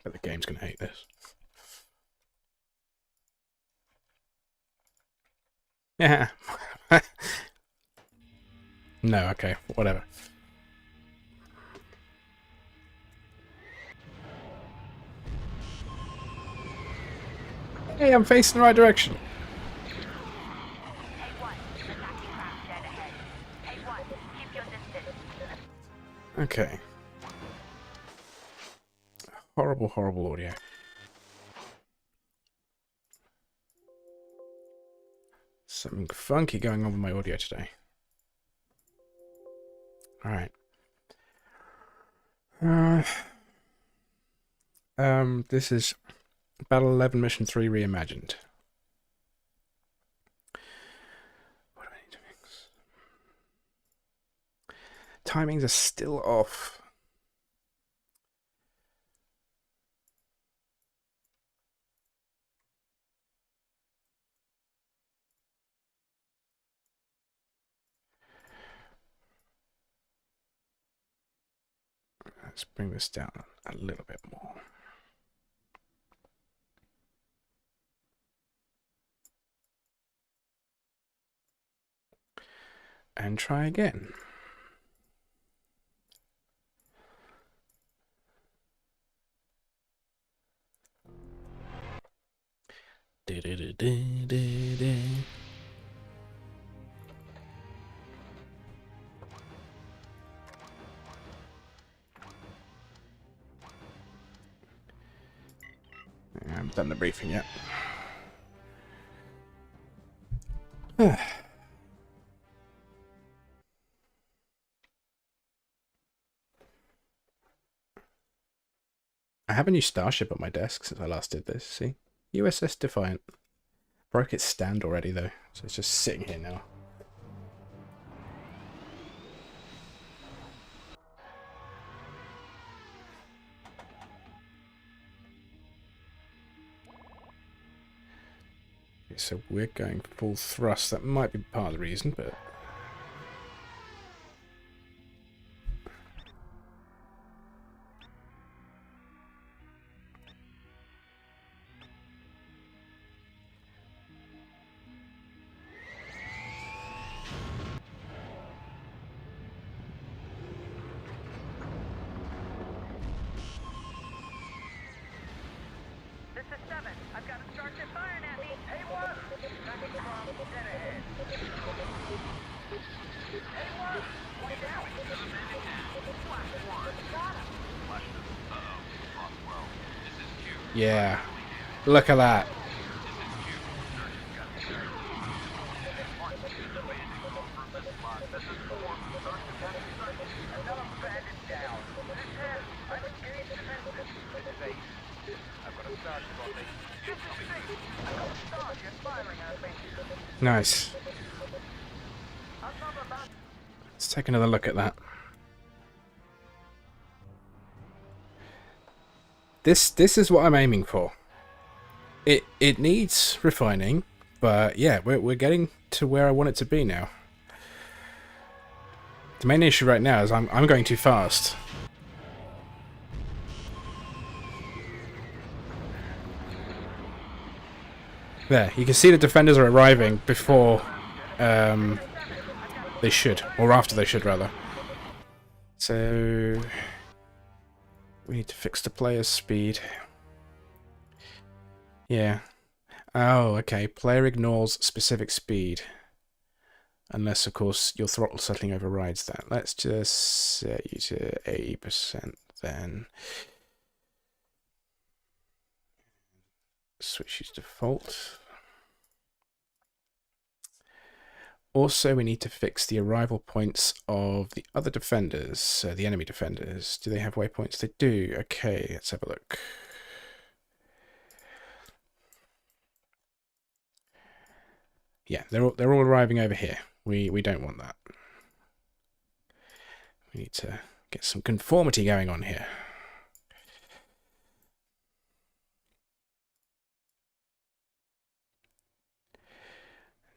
Speaker 7: But the game's gonna hate this. Yeah. No, okay, whatever. Hey, I'm facing the right direction. Okay. Horrible, horrible audio. Something funky going on with my audio today. Alright. This is Battle 11 Mission 3 Reimagined. What do I need to fix? Timings are still off. Let's bring this down a little bit more. And try again. I haven't done the briefing yet. I have a new starship on my desk since I last did this, see? USS Defiant. Broke its stand already though, so it's just sitting here now. Okay, so we're going full thrust. That might be part of the reason, but... Yeah, look at that. Nice. Let's take another look at that. This is what I'm aiming for. It needs refining, but yeah, we're getting to where I want it to be now. The main issue right now is I'm going too fast. There, you can see the defenders are arriving before they should, or after they should rather. So we need to fix the player's speed. Yeah. Oh, okay. Player ignores specific speed. Unless, of course, your throttle settling overrides that. Let's just set you to 80% then. Switch you to default. Also, we need to fix the arrival points of the other defenders, the enemy defenders. Do they have waypoints? They do. Okay, let's have a look. Yeah, they're all arriving over here. We don't want that. We need to get some conformity going on here.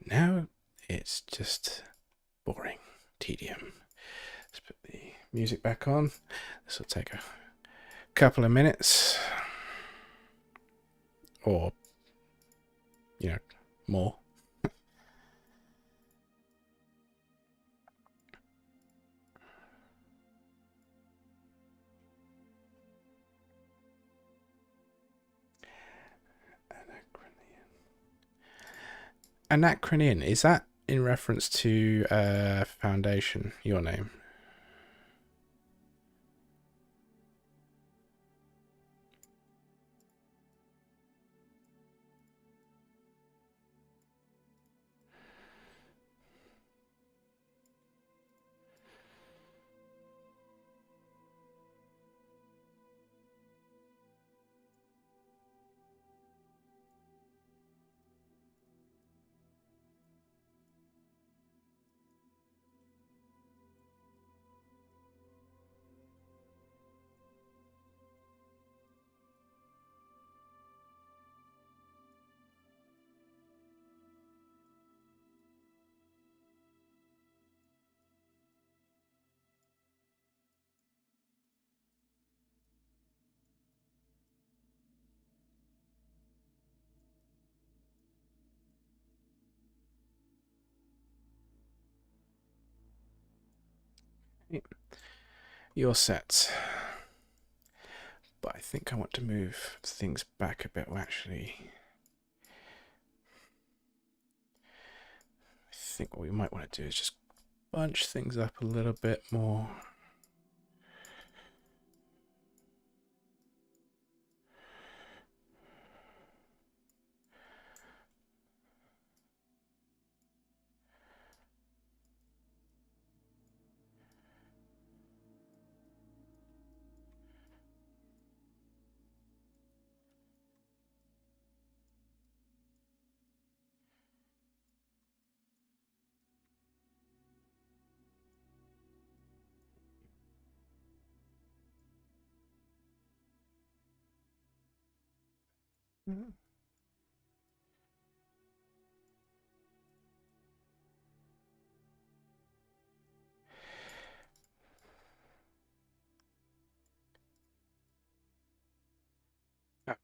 Speaker 7: Now it's just boring, tedium. Let's put the music back on. This will take a couple of minutes. Or, you know, more. Anachronian, is that in reference to Foundation, your name? You're set. But I think I want to move things back a bit. Well, actually, I think what we might want to do is just bunch things up a little bit more. Okay.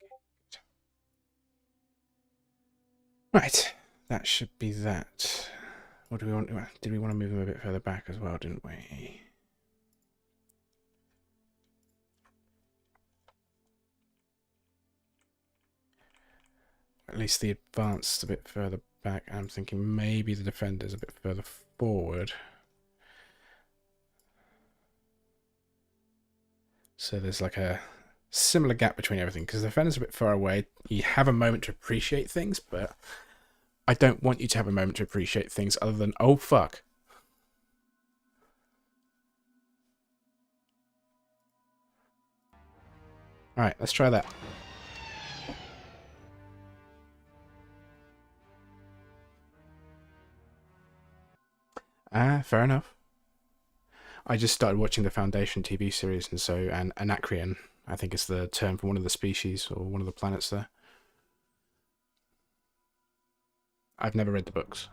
Speaker 7: Right, that should be that. What do we want? Did we want to move them a bit further back as well, didn't we? At least the advanced a bit further back. I'm thinking maybe the defender's a bit further forward. So there's like a similar gap between everything, because the defender's a bit far away. You have a moment to appreciate things, but I don't want you to have a moment to appreciate things other than, oh fuck. Alright, let's try that. Yeah, fair enough. I just started watching the Foundation TV series, and so Anacreon, I think is the term for one of the species or one of the planets there. I've never read the books.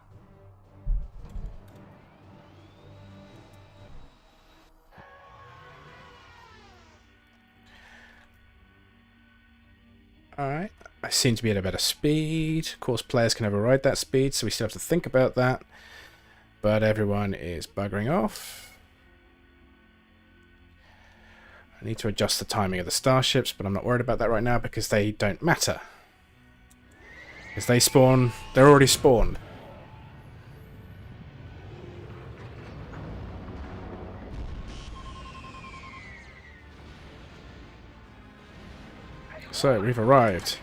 Speaker 7: Alright, I seem to be at a better speed. Of course, players can override that speed, so we still have to think about that. But everyone is buggering off. I need to adjust the timing of the starships, but I'm not worried about that right now because they don't matter. Because they spawn, they're already spawned. So, we've arrived.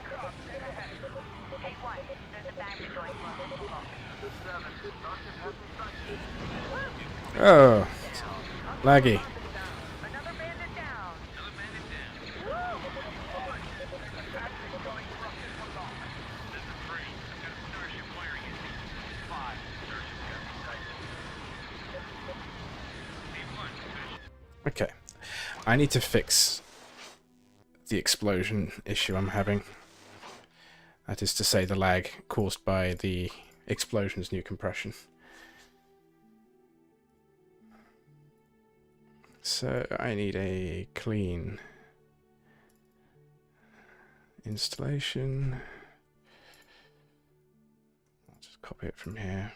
Speaker 7: Oh, laggy. Okay, I need to fix the explosion issue I'm having. That is to say, the lag caused by the explosion's new compression. So I need a clean installation. I'll just copy it from here.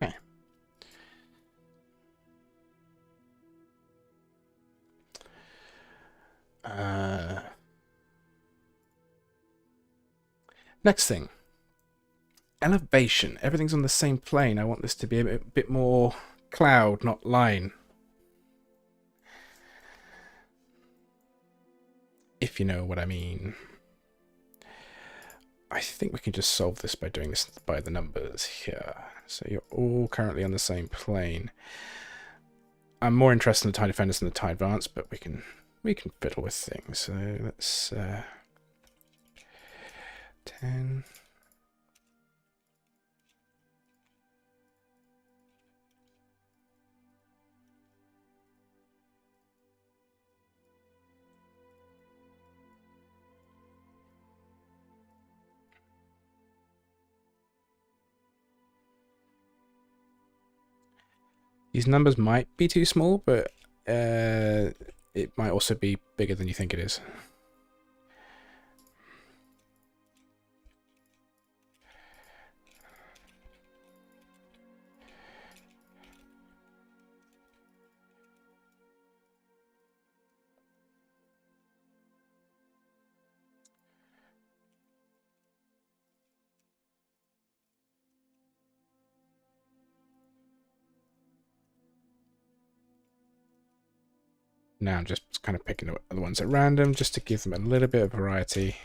Speaker 7: Okay. Next thing. Elevation. Everything's on the same plane. I want this to be a bit more cloud, not line. If you know what I mean. I think we can just solve this by doing this by the numbers here. So you're all currently on the same plane. I'm more interested in the TIE Defenders than the TIE Advance, but we can fiddle with things. So let's 10. These numbers might be too small, but it might also be bigger than you think it is. Now I'm just kind of picking the ones at random just to give them a little bit of variety.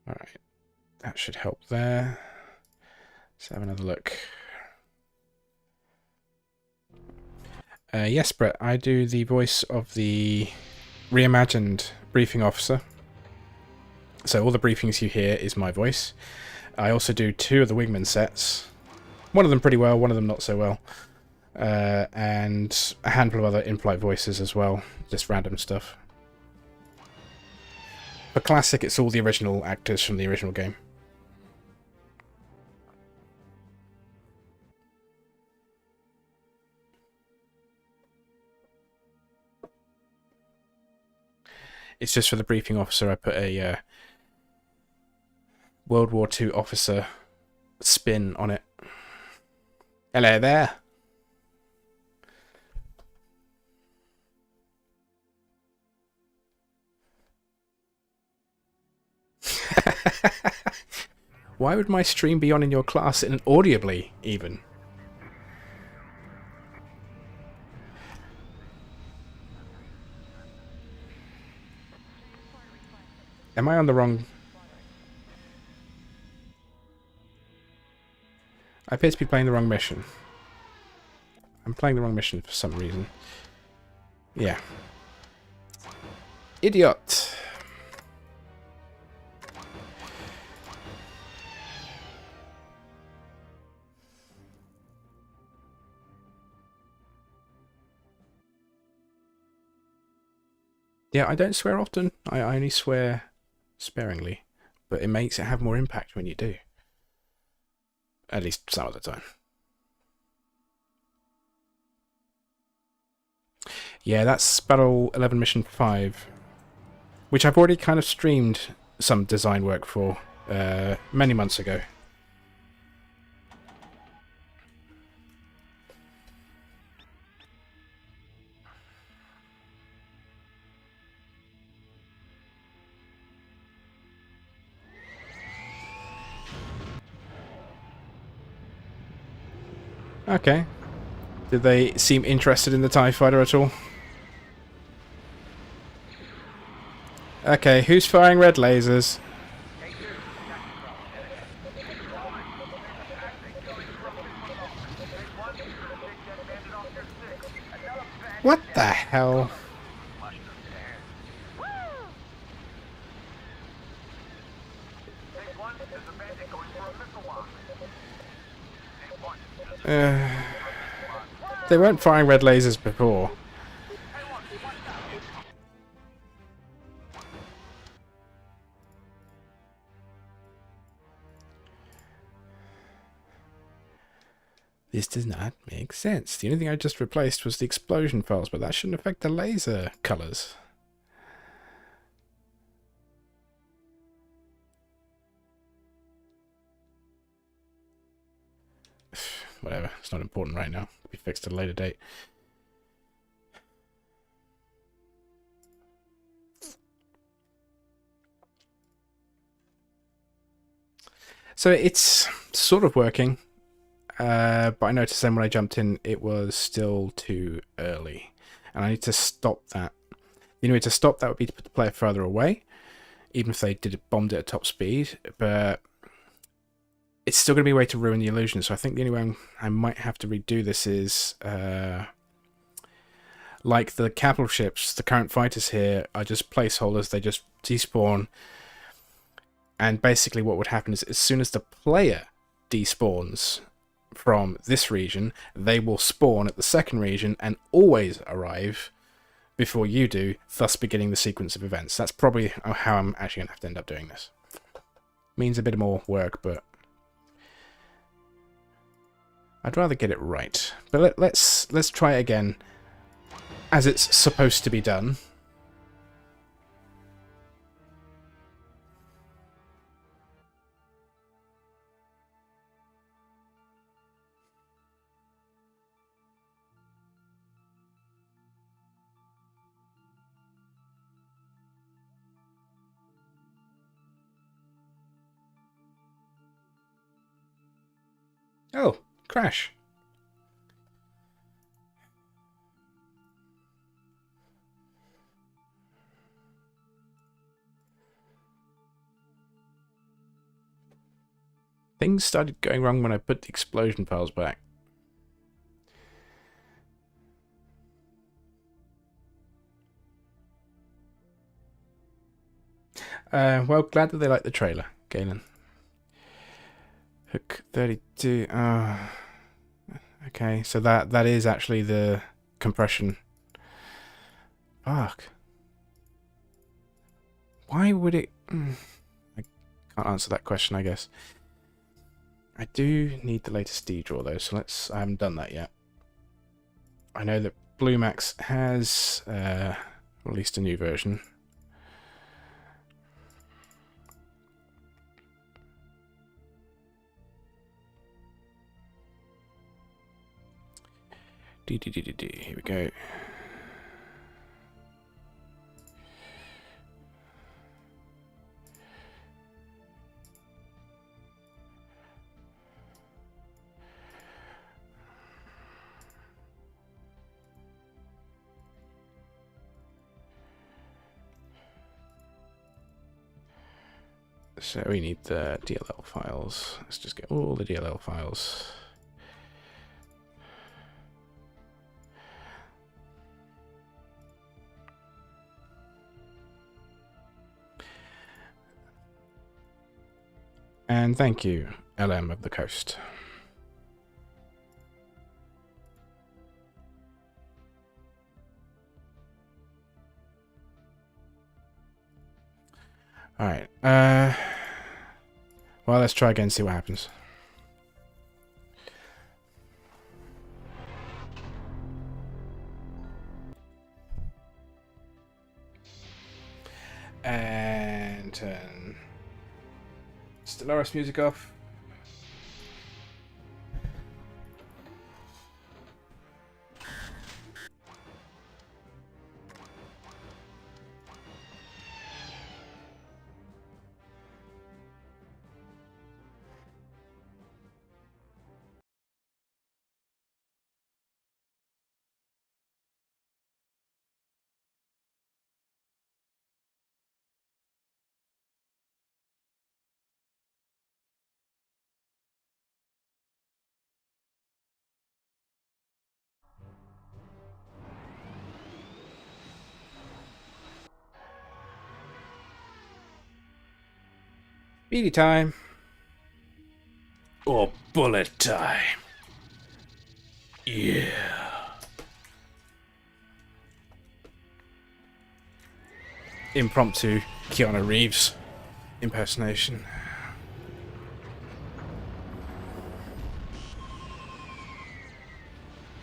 Speaker 7: All right, that should help there. Let's have another look. Yes, Brett, I do the voice of the Reimagined briefing officer. So all the briefings you hear is my voice. I also do 2 of the Wingman sets. One of them pretty well, one of them not so well. And a handful of other in-flight voices as well. Just random stuff. For Classic, it's all the original actors from the original game. It's just for the briefing officer, I put a World War II officer spin on it. Hello there. Why would my stream be on in your class and audibly even? Am I on the wrong... I appear to be playing the wrong mission. I'm playing the wrong mission for some reason. Yeah. Idiot! Yeah, I don't swear often. I only swear sparingly. But it makes it have more impact when you do. At least some of the time. Yeah, that's Battle 11 Mission 5. Which I've already kind of streamed some design work for many months ago. Okay. Did they seem interested in the TIE fighter at all? Okay, who's firing red lasers? What the hell? They weren't firing red lasers before. This does not make sense. The only thing I just replaced was the explosion files, but that shouldn't affect the laser colors. Whatever, it's not important right now. It'll be fixed at a later date. So it's sort of working. But I noticed then when I jumped in, it was still too early. And I need to stop that. The only way to stop that would be to put the player further away, even if they bombed it at top speed. But it's still going to be a way to ruin the illusion. So I think the only way I might have to redo this is, like the capital ships, the current fighters here are just placeholders. They just despawn. And basically what would happen is as soon as the player despawns from this region, they will spawn at the second region and always arrive before you do, thus beginning the sequence of events. That's probably how I'm actually going to have to end up doing this. Means a bit more work, but I'd rather get it right. But let's try it again as it's supposed to be done. Oh, crash. Things started going wrong when I put the explosion files back. Well, glad that they like the trailer, Galen. Hook 32. Okay, so that is actually the compression. Fuck. Why would it... I can't answer that question, I guess. I do need the latest D-draw though, so I haven't done that yet. I know that BlueMax has released a new version. Here we go. So we need the DLL files. Let's just get all the DLL files. And thank you, LM of the Coast. Alright, well, let's try again and see what happens. And turn Stellaris music off. Speedy time. Or bullet time. Yeah. Impromptu Keanu Reeves impersonation.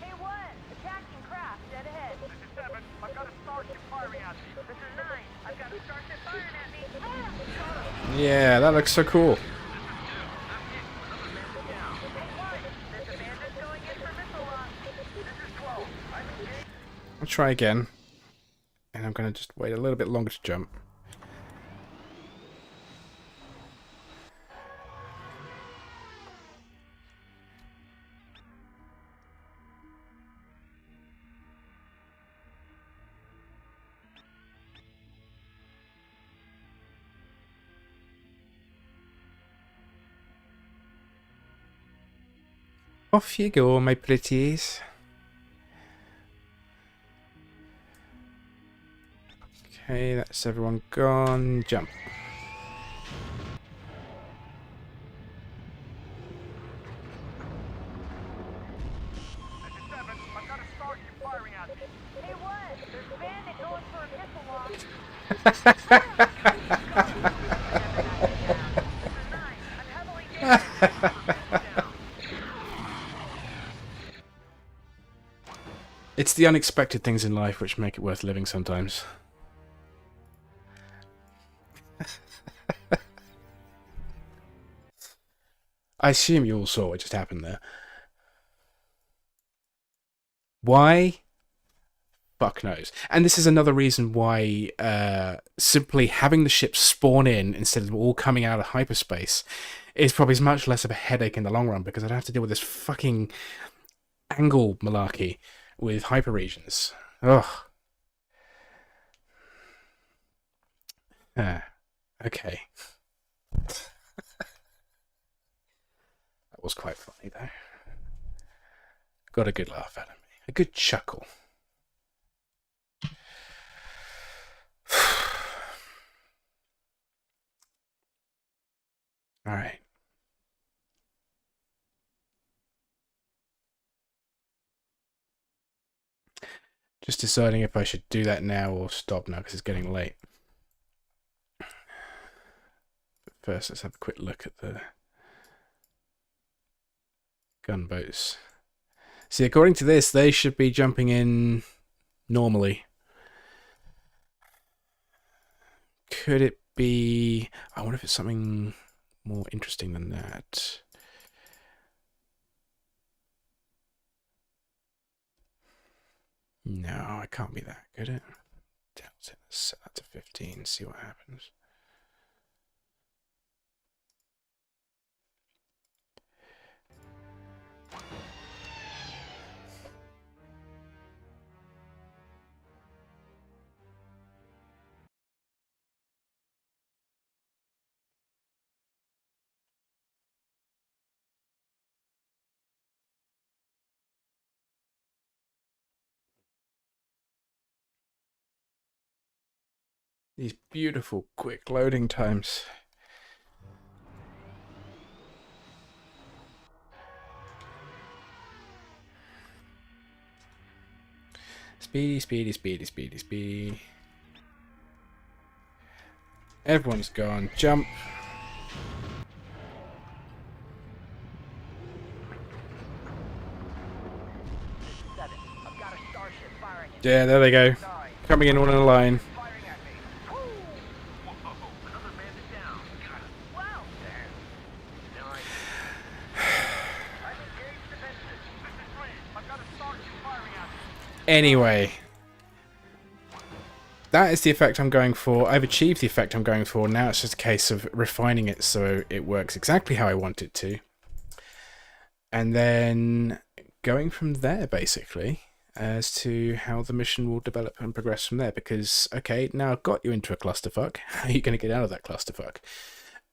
Speaker 8: Hey, one, attacking craft dead ahead. This is 7, I've got a starship firing at me. This is 9, I've got a starship firing at me.
Speaker 7: Yeah, that looks so cool.
Speaker 8: Hey, 1, there's a bandit going in for missile launch. This is 12, I'm engaged.
Speaker 7: I'll try again. And I'm going to just wait a little bit longer to jump. Off you go, my pretties. Okay, that's everyone gone. Jump.
Speaker 8: This is 7, I've got a starship firing at me. Hey, 1, there's a bandit going for a missile launch. This is 9, I'm heavily damaged.
Speaker 7: It's the unexpected things in life which make it worth living sometimes. I assume you all saw what just happened there. Why? Fuck knows. And this is another reason why simply having the ship spawn in instead of all coming out of hyperspace is probably much less of a headache in the long run, because I'd have to deal with this fucking angle malarkey with hyperregions. Ugh. Okay. That was quite funny, though. Got a good laugh out of me. A good chuckle. Alright. Just deciding if I should do that now or stop now, because it's getting late. But first, let's have a quick look at the gunboats. See, according to this, they should be jumping in normally. Could it be... I wonder if it's something more interesting than that. No, it can't be that, could it? Let's set that to 15, see what happens. These beautiful quick loading times. Speedy, speedy, speedy, speedy, speedy. Everyone's gone. Jump.
Speaker 8: I've got a starship firing at
Speaker 7: Yeah, there they go. Coming in all in a line.
Speaker 8: firing at me. Woo! Whoa, another bandit down. Got him. Wow. Nice. I've engaged defenses. This is Red. I've got a starship firing at me.
Speaker 7: Anyway. That is the effect I'm going for. I've achieved the effect I'm going for. Now it's just a case of refining it so it works exactly how I want it to. And then going from there, basically, as to how the mission will develop and progress from there. Because, okay, now I've got you into a clusterfuck. How are you going to get out of that clusterfuck?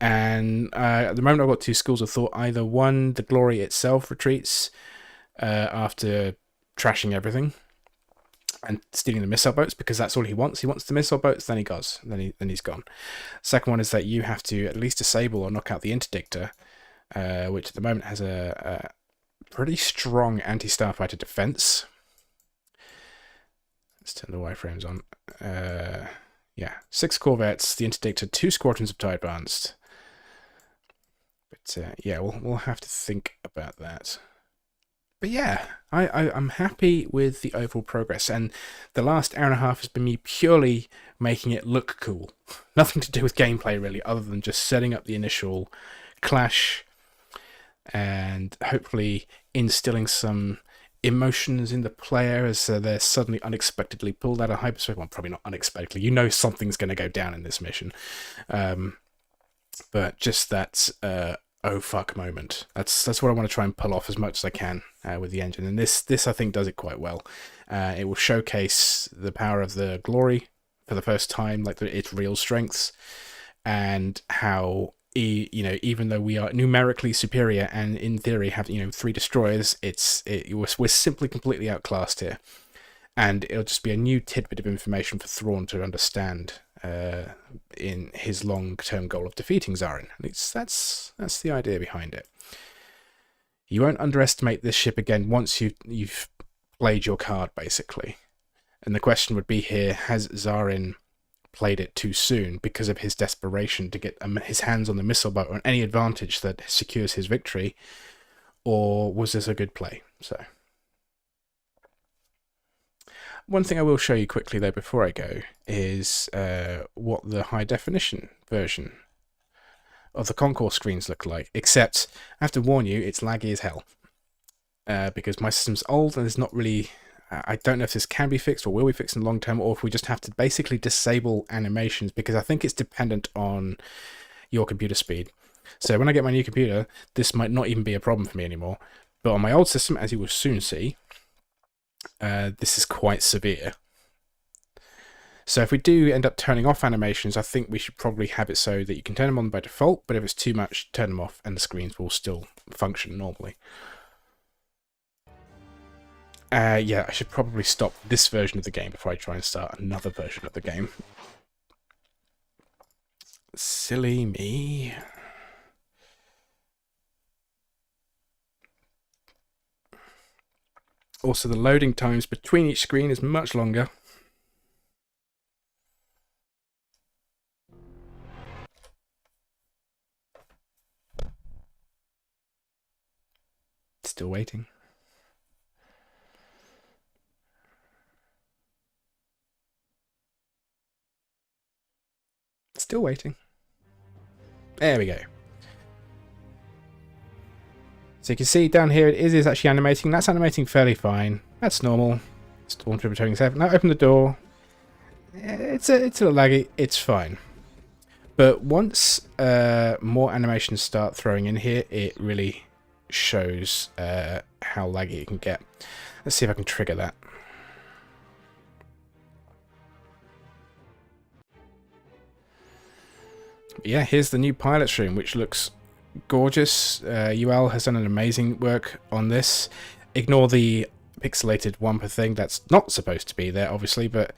Speaker 7: And at the moment I've got two schools of thought. Either one, the glory itself retreats after trashing everything and stealing the missile boats, because that's all he wants. He wants the missile boats, then he goes. Then he's gone. Second one is that you have to at least disable or knock out the Interdictor, which at the moment has a pretty strong anti-starfighter defense. Let's turn the wireframes on. Yeah, 6 corvettes, the Interdictor, 2 squadrons of TIE Advanced. But yeah, we'll have to think about that. But yeah, I'm happy with the overall progress, and the last hour and a half has been me purely making it look cool. Nothing to do with gameplay really, other than just setting up the initial clash and hopefully instilling some emotions in the player as they're suddenly unexpectedly pulled out of hyperspace. Well, probably not unexpectedly. You know something's going to go down in this mission. But just that oh fuck moment. That's what I want to try and pull off as much as I can with the engine. And this I think does it quite well. It will showcase the power of the glory for the first time, like its real strengths, and how even though we are numerically superior and in theory have 3 destroyers, we're simply completely outclassed here, and it'll just be a new tidbit of information for Thrawn to understand in his long-term goal of defeating Zarin. That's the idea behind it. You won't underestimate this ship again once you've played your card, basically. And the question would be here: has Zarin played it too soon because of his desperation to get his hands on the missile boat or any advantage that secures his victory, or was this a good play? So, one thing I will show you quickly though before I go is what the high definition version of the Concourse screens look like, except I have to warn you, it's laggy as hell because my system's old and there's not really... I don't know if this can be fixed or will be fixed in the long term, or if we just have to basically disable animations, because I think it's dependent on your computer speed. So when I get my new computer, this might not even be a problem for me anymore. But on my old system, as you will soon see, this is quite severe. So if we do end up turning off animations, I think we should probably have it so that you can turn them on by default, but if it's too much, turn them off and the screens will still function normally. Yeah, I should probably stop this version of the game before I try and start another version of the game. Silly me. Also, the loading times between each screen is much longer. Still waiting. Still waiting. There we go. So you can see down here it is actually animating. That's animating fairly fine. That's normal. Stormtrooper turning 7. Now open the door. It's a little laggy. It's fine. But once more animations start throwing in here, it really shows how laggy it can get. Let's see if I can trigger that. But yeah, here's the new pilot stream, which looks gorgeous. UL has done an amazing work on this. Ignore the pixelated Wampa thing. That's not supposed to be there, obviously, but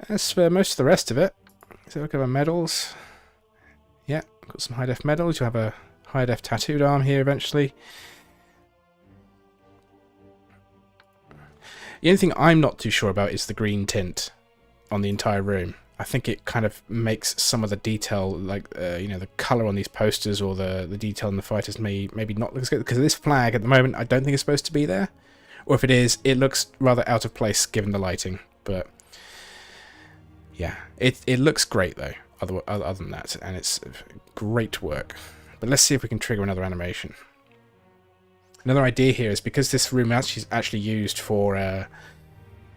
Speaker 7: as for most of the rest of it, So look at our medals. Yeah, got some high def medals. You'll have a high def tattooed arm here eventually. The only thing I'm not too sure about is the green tint on the entire room. I think it kind of makes some of the detail, like you know, the color on these posters or the detail in the fighters maybe not look as good, because this flag at the moment I don't think it's supposed to be there, or if it is, it looks rather out of place given the lighting. But yeah, it looks great though. Other than that, and it's great work. But let's see if we can trigger another animation. Another idea here is because this room is actually used for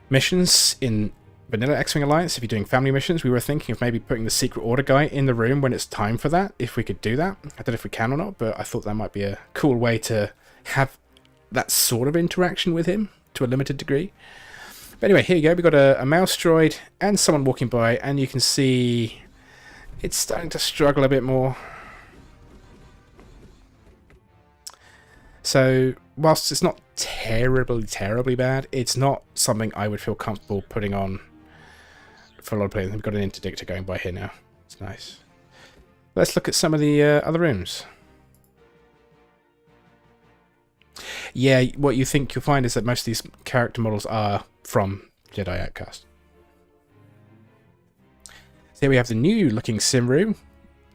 Speaker 7: missions in Vanilla X-Wing Alliance. If you're doing family missions, we were thinking of maybe putting the Secret Order guy in the room when it's time for that, if we could do that. I don't know if we can or not, but I thought that might be a cool way to have that sort of interaction with him to a limited degree. But anyway, here you go. We've got a mouse droid and someone walking by, and you can see it's starting to struggle a bit more. So, whilst it's not terribly bad, it's not something I would feel comfortable putting on for a lot of players. We've got an Interdictor going by here now. It's nice. Let's look at some of the other rooms. Yeah, what you think you'll find is that most of these character models are from Jedi Outcast. So here we have the new looking sim room,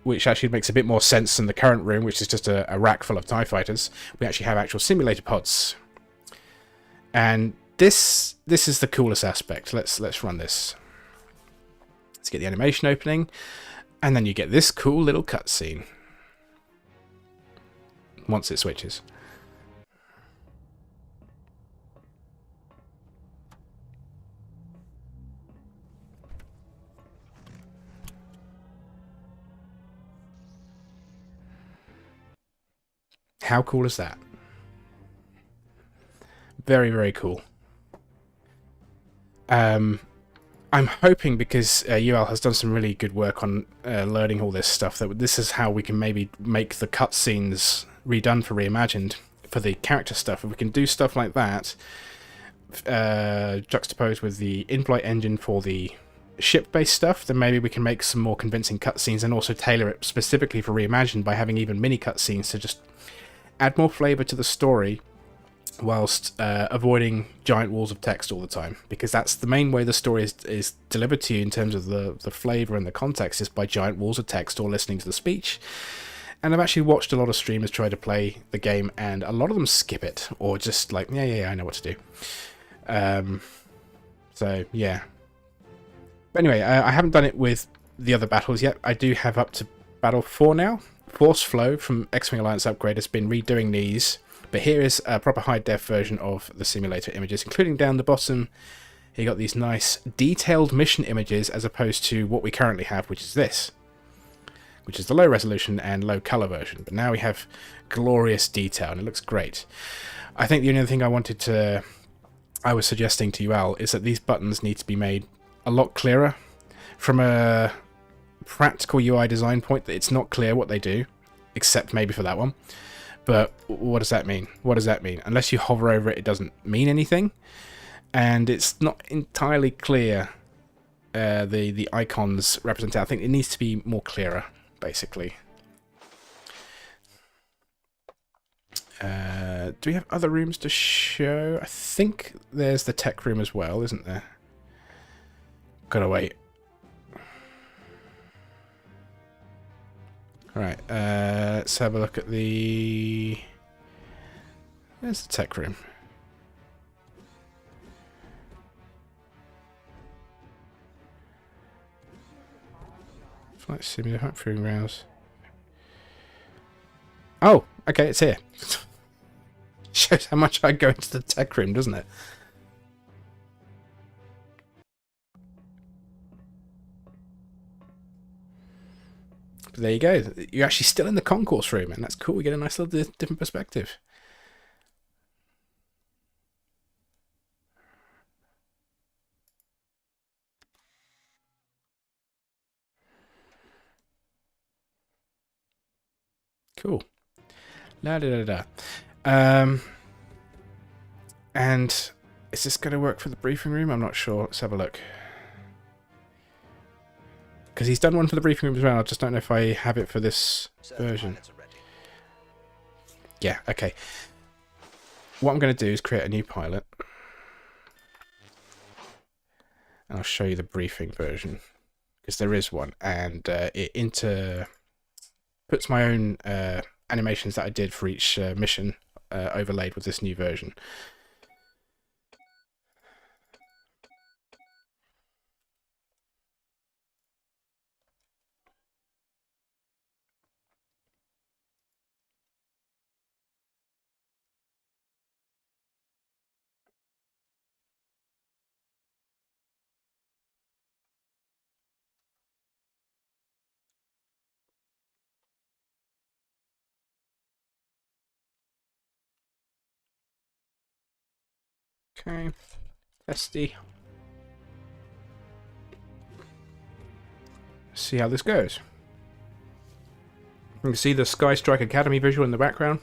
Speaker 7: which actually makes a bit more sense than the current room, which is just a rack full of TIE fighters. We actually have actual simulator pods. And this is the coolest aspect. Let's run this. Let's get the animation opening, and then you get this cool little cutscene once it switches. How cool is that? Very, very cool. I'm hoping, because UL has done some really good work on learning all this stuff, that this is how we can maybe make the cutscenes redone for Reimagined for the character stuff. If we can do stuff like that, juxtaposed with the in-flight engine for the ship-based stuff, then maybe we can make some more convincing cutscenes and also tailor it specifically for Reimagined by having even mini cutscenes to just add more flavour to the story whilst avoiding giant walls of text all the time, because that's the main way the story is delivered to you in terms of the flavour and the context, is by giant walls of text or listening to the speech. And I've actually watched a lot of streamers try to play the game, and a lot of them skip it, or just like, yeah, I know what to do. So, yeah. But anyway, I haven't done it with the other battles yet. I do have up to Battle 4 now. Force Flow from X-Wing Alliance Upgrade has been redoing these, but here is a proper high-def version of the simulator images, including down the bottom. You got these nice detailed mission images as opposed to what we currently have, which is this, which is the low resolution and low color version. But now we have glorious detail, and it looks great. I think the only other thing I was suggesting to UL is that these buttons need to be made a lot clearer. From a practical UI design point, it's not clear what they do, except maybe for that one. But what does that mean? What does that mean? Unless you hover over it, it doesn't mean anything. And it's not entirely clear the icons represent it. I think it needs to be more clearer, basically. Do we have other rooms to show? I think there's the tech room as well, isn't there? Gotta wait. Alright, let's have a look at the... There's the tech room. Flight simulator, proving grounds. Oh, okay, it's here. Shows how much I go into the tech room, doesn't it? But there you go. You're actually still in the concourse room, and that's cool. We get a nice little different perspective. Cool. La da da da. And is this going to work for the briefing room? I'm not sure. Let's have a look. because he's done one for the briefing room as well. I just don't know if I have it for this version. Yeah, okay. What I'm going to do is create a new pilot. And I'll show you the briefing version, because there is one, and it puts my own animations that I did for each mission overlaid with this new version. Okay, testy. See how this goes. You can see the Sky Strike Academy visual in the background.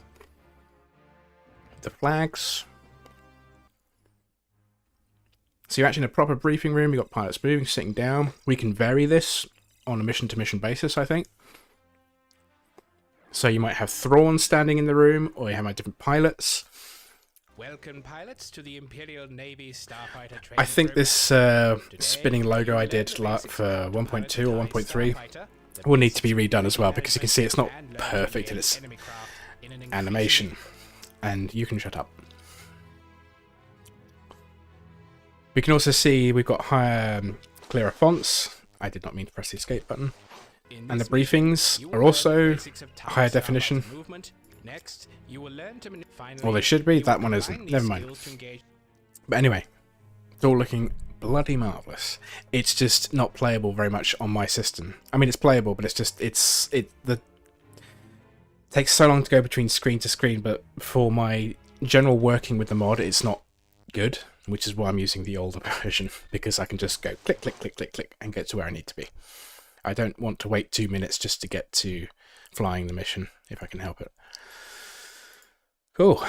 Speaker 7: The flags. So you're actually in a proper briefing room. You've got pilots moving, sitting down. We can vary this on a mission-to-mission basis, I think. So you might have Thrawn standing in the room, or you might have different pilots.
Speaker 9: Welcome, pilots, to the Imperial Navy Starfighter training.
Speaker 7: I think this spinning logo I did for 1.2 or 1.3 will need to be redone as well, because you can see it's not perfect in its animation. And you can shut up. We can also see we've got higher, clearer fonts. I did not mean to press the escape button. And the briefings are also higher definition.
Speaker 9: Next, you will learn to
Speaker 7: well, they should be. That one isn't. Never mind. But anyway, it's all looking bloody marvellous. It's just not playable very much on my system. I mean, it's playable, but it's just it takes so long to go between screen to screen. But for my general working with the mod, it's not good, which is why I'm using the older version, because I can just go click, click, click, click, click, and get to where I need to be. I don't want to wait 2 minutes just to get to flying the mission, if I can help it. Cool.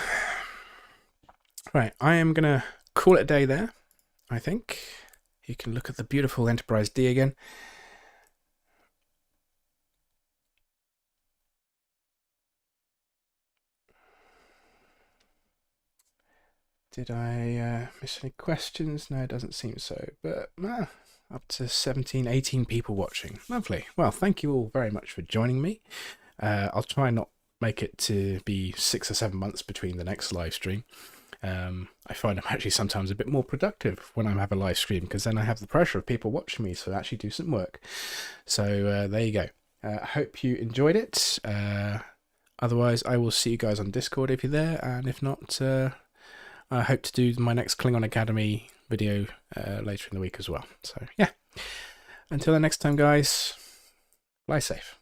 Speaker 7: Right, I am going to call it a day there, I think. You can look at the beautiful Enterprise D again. Did I miss any questions? No, it doesn't seem so. But up to 17, 18 people watching. Lovely. Well, thank you all very much for joining me. I'll try not make it to be 6 or 7 months between the next live stream. I find I'm actually sometimes a bit more productive when I have a live stream, because then I have the pressure of people watching me, so I actually do some work. So there you go. I hope you enjoyed it. Otherwise, I will see you guys on Discord if you're there, and if not, I hope to do my next Klingon Academy video later in the week as well. So yeah, until the next time, guys, fly safe.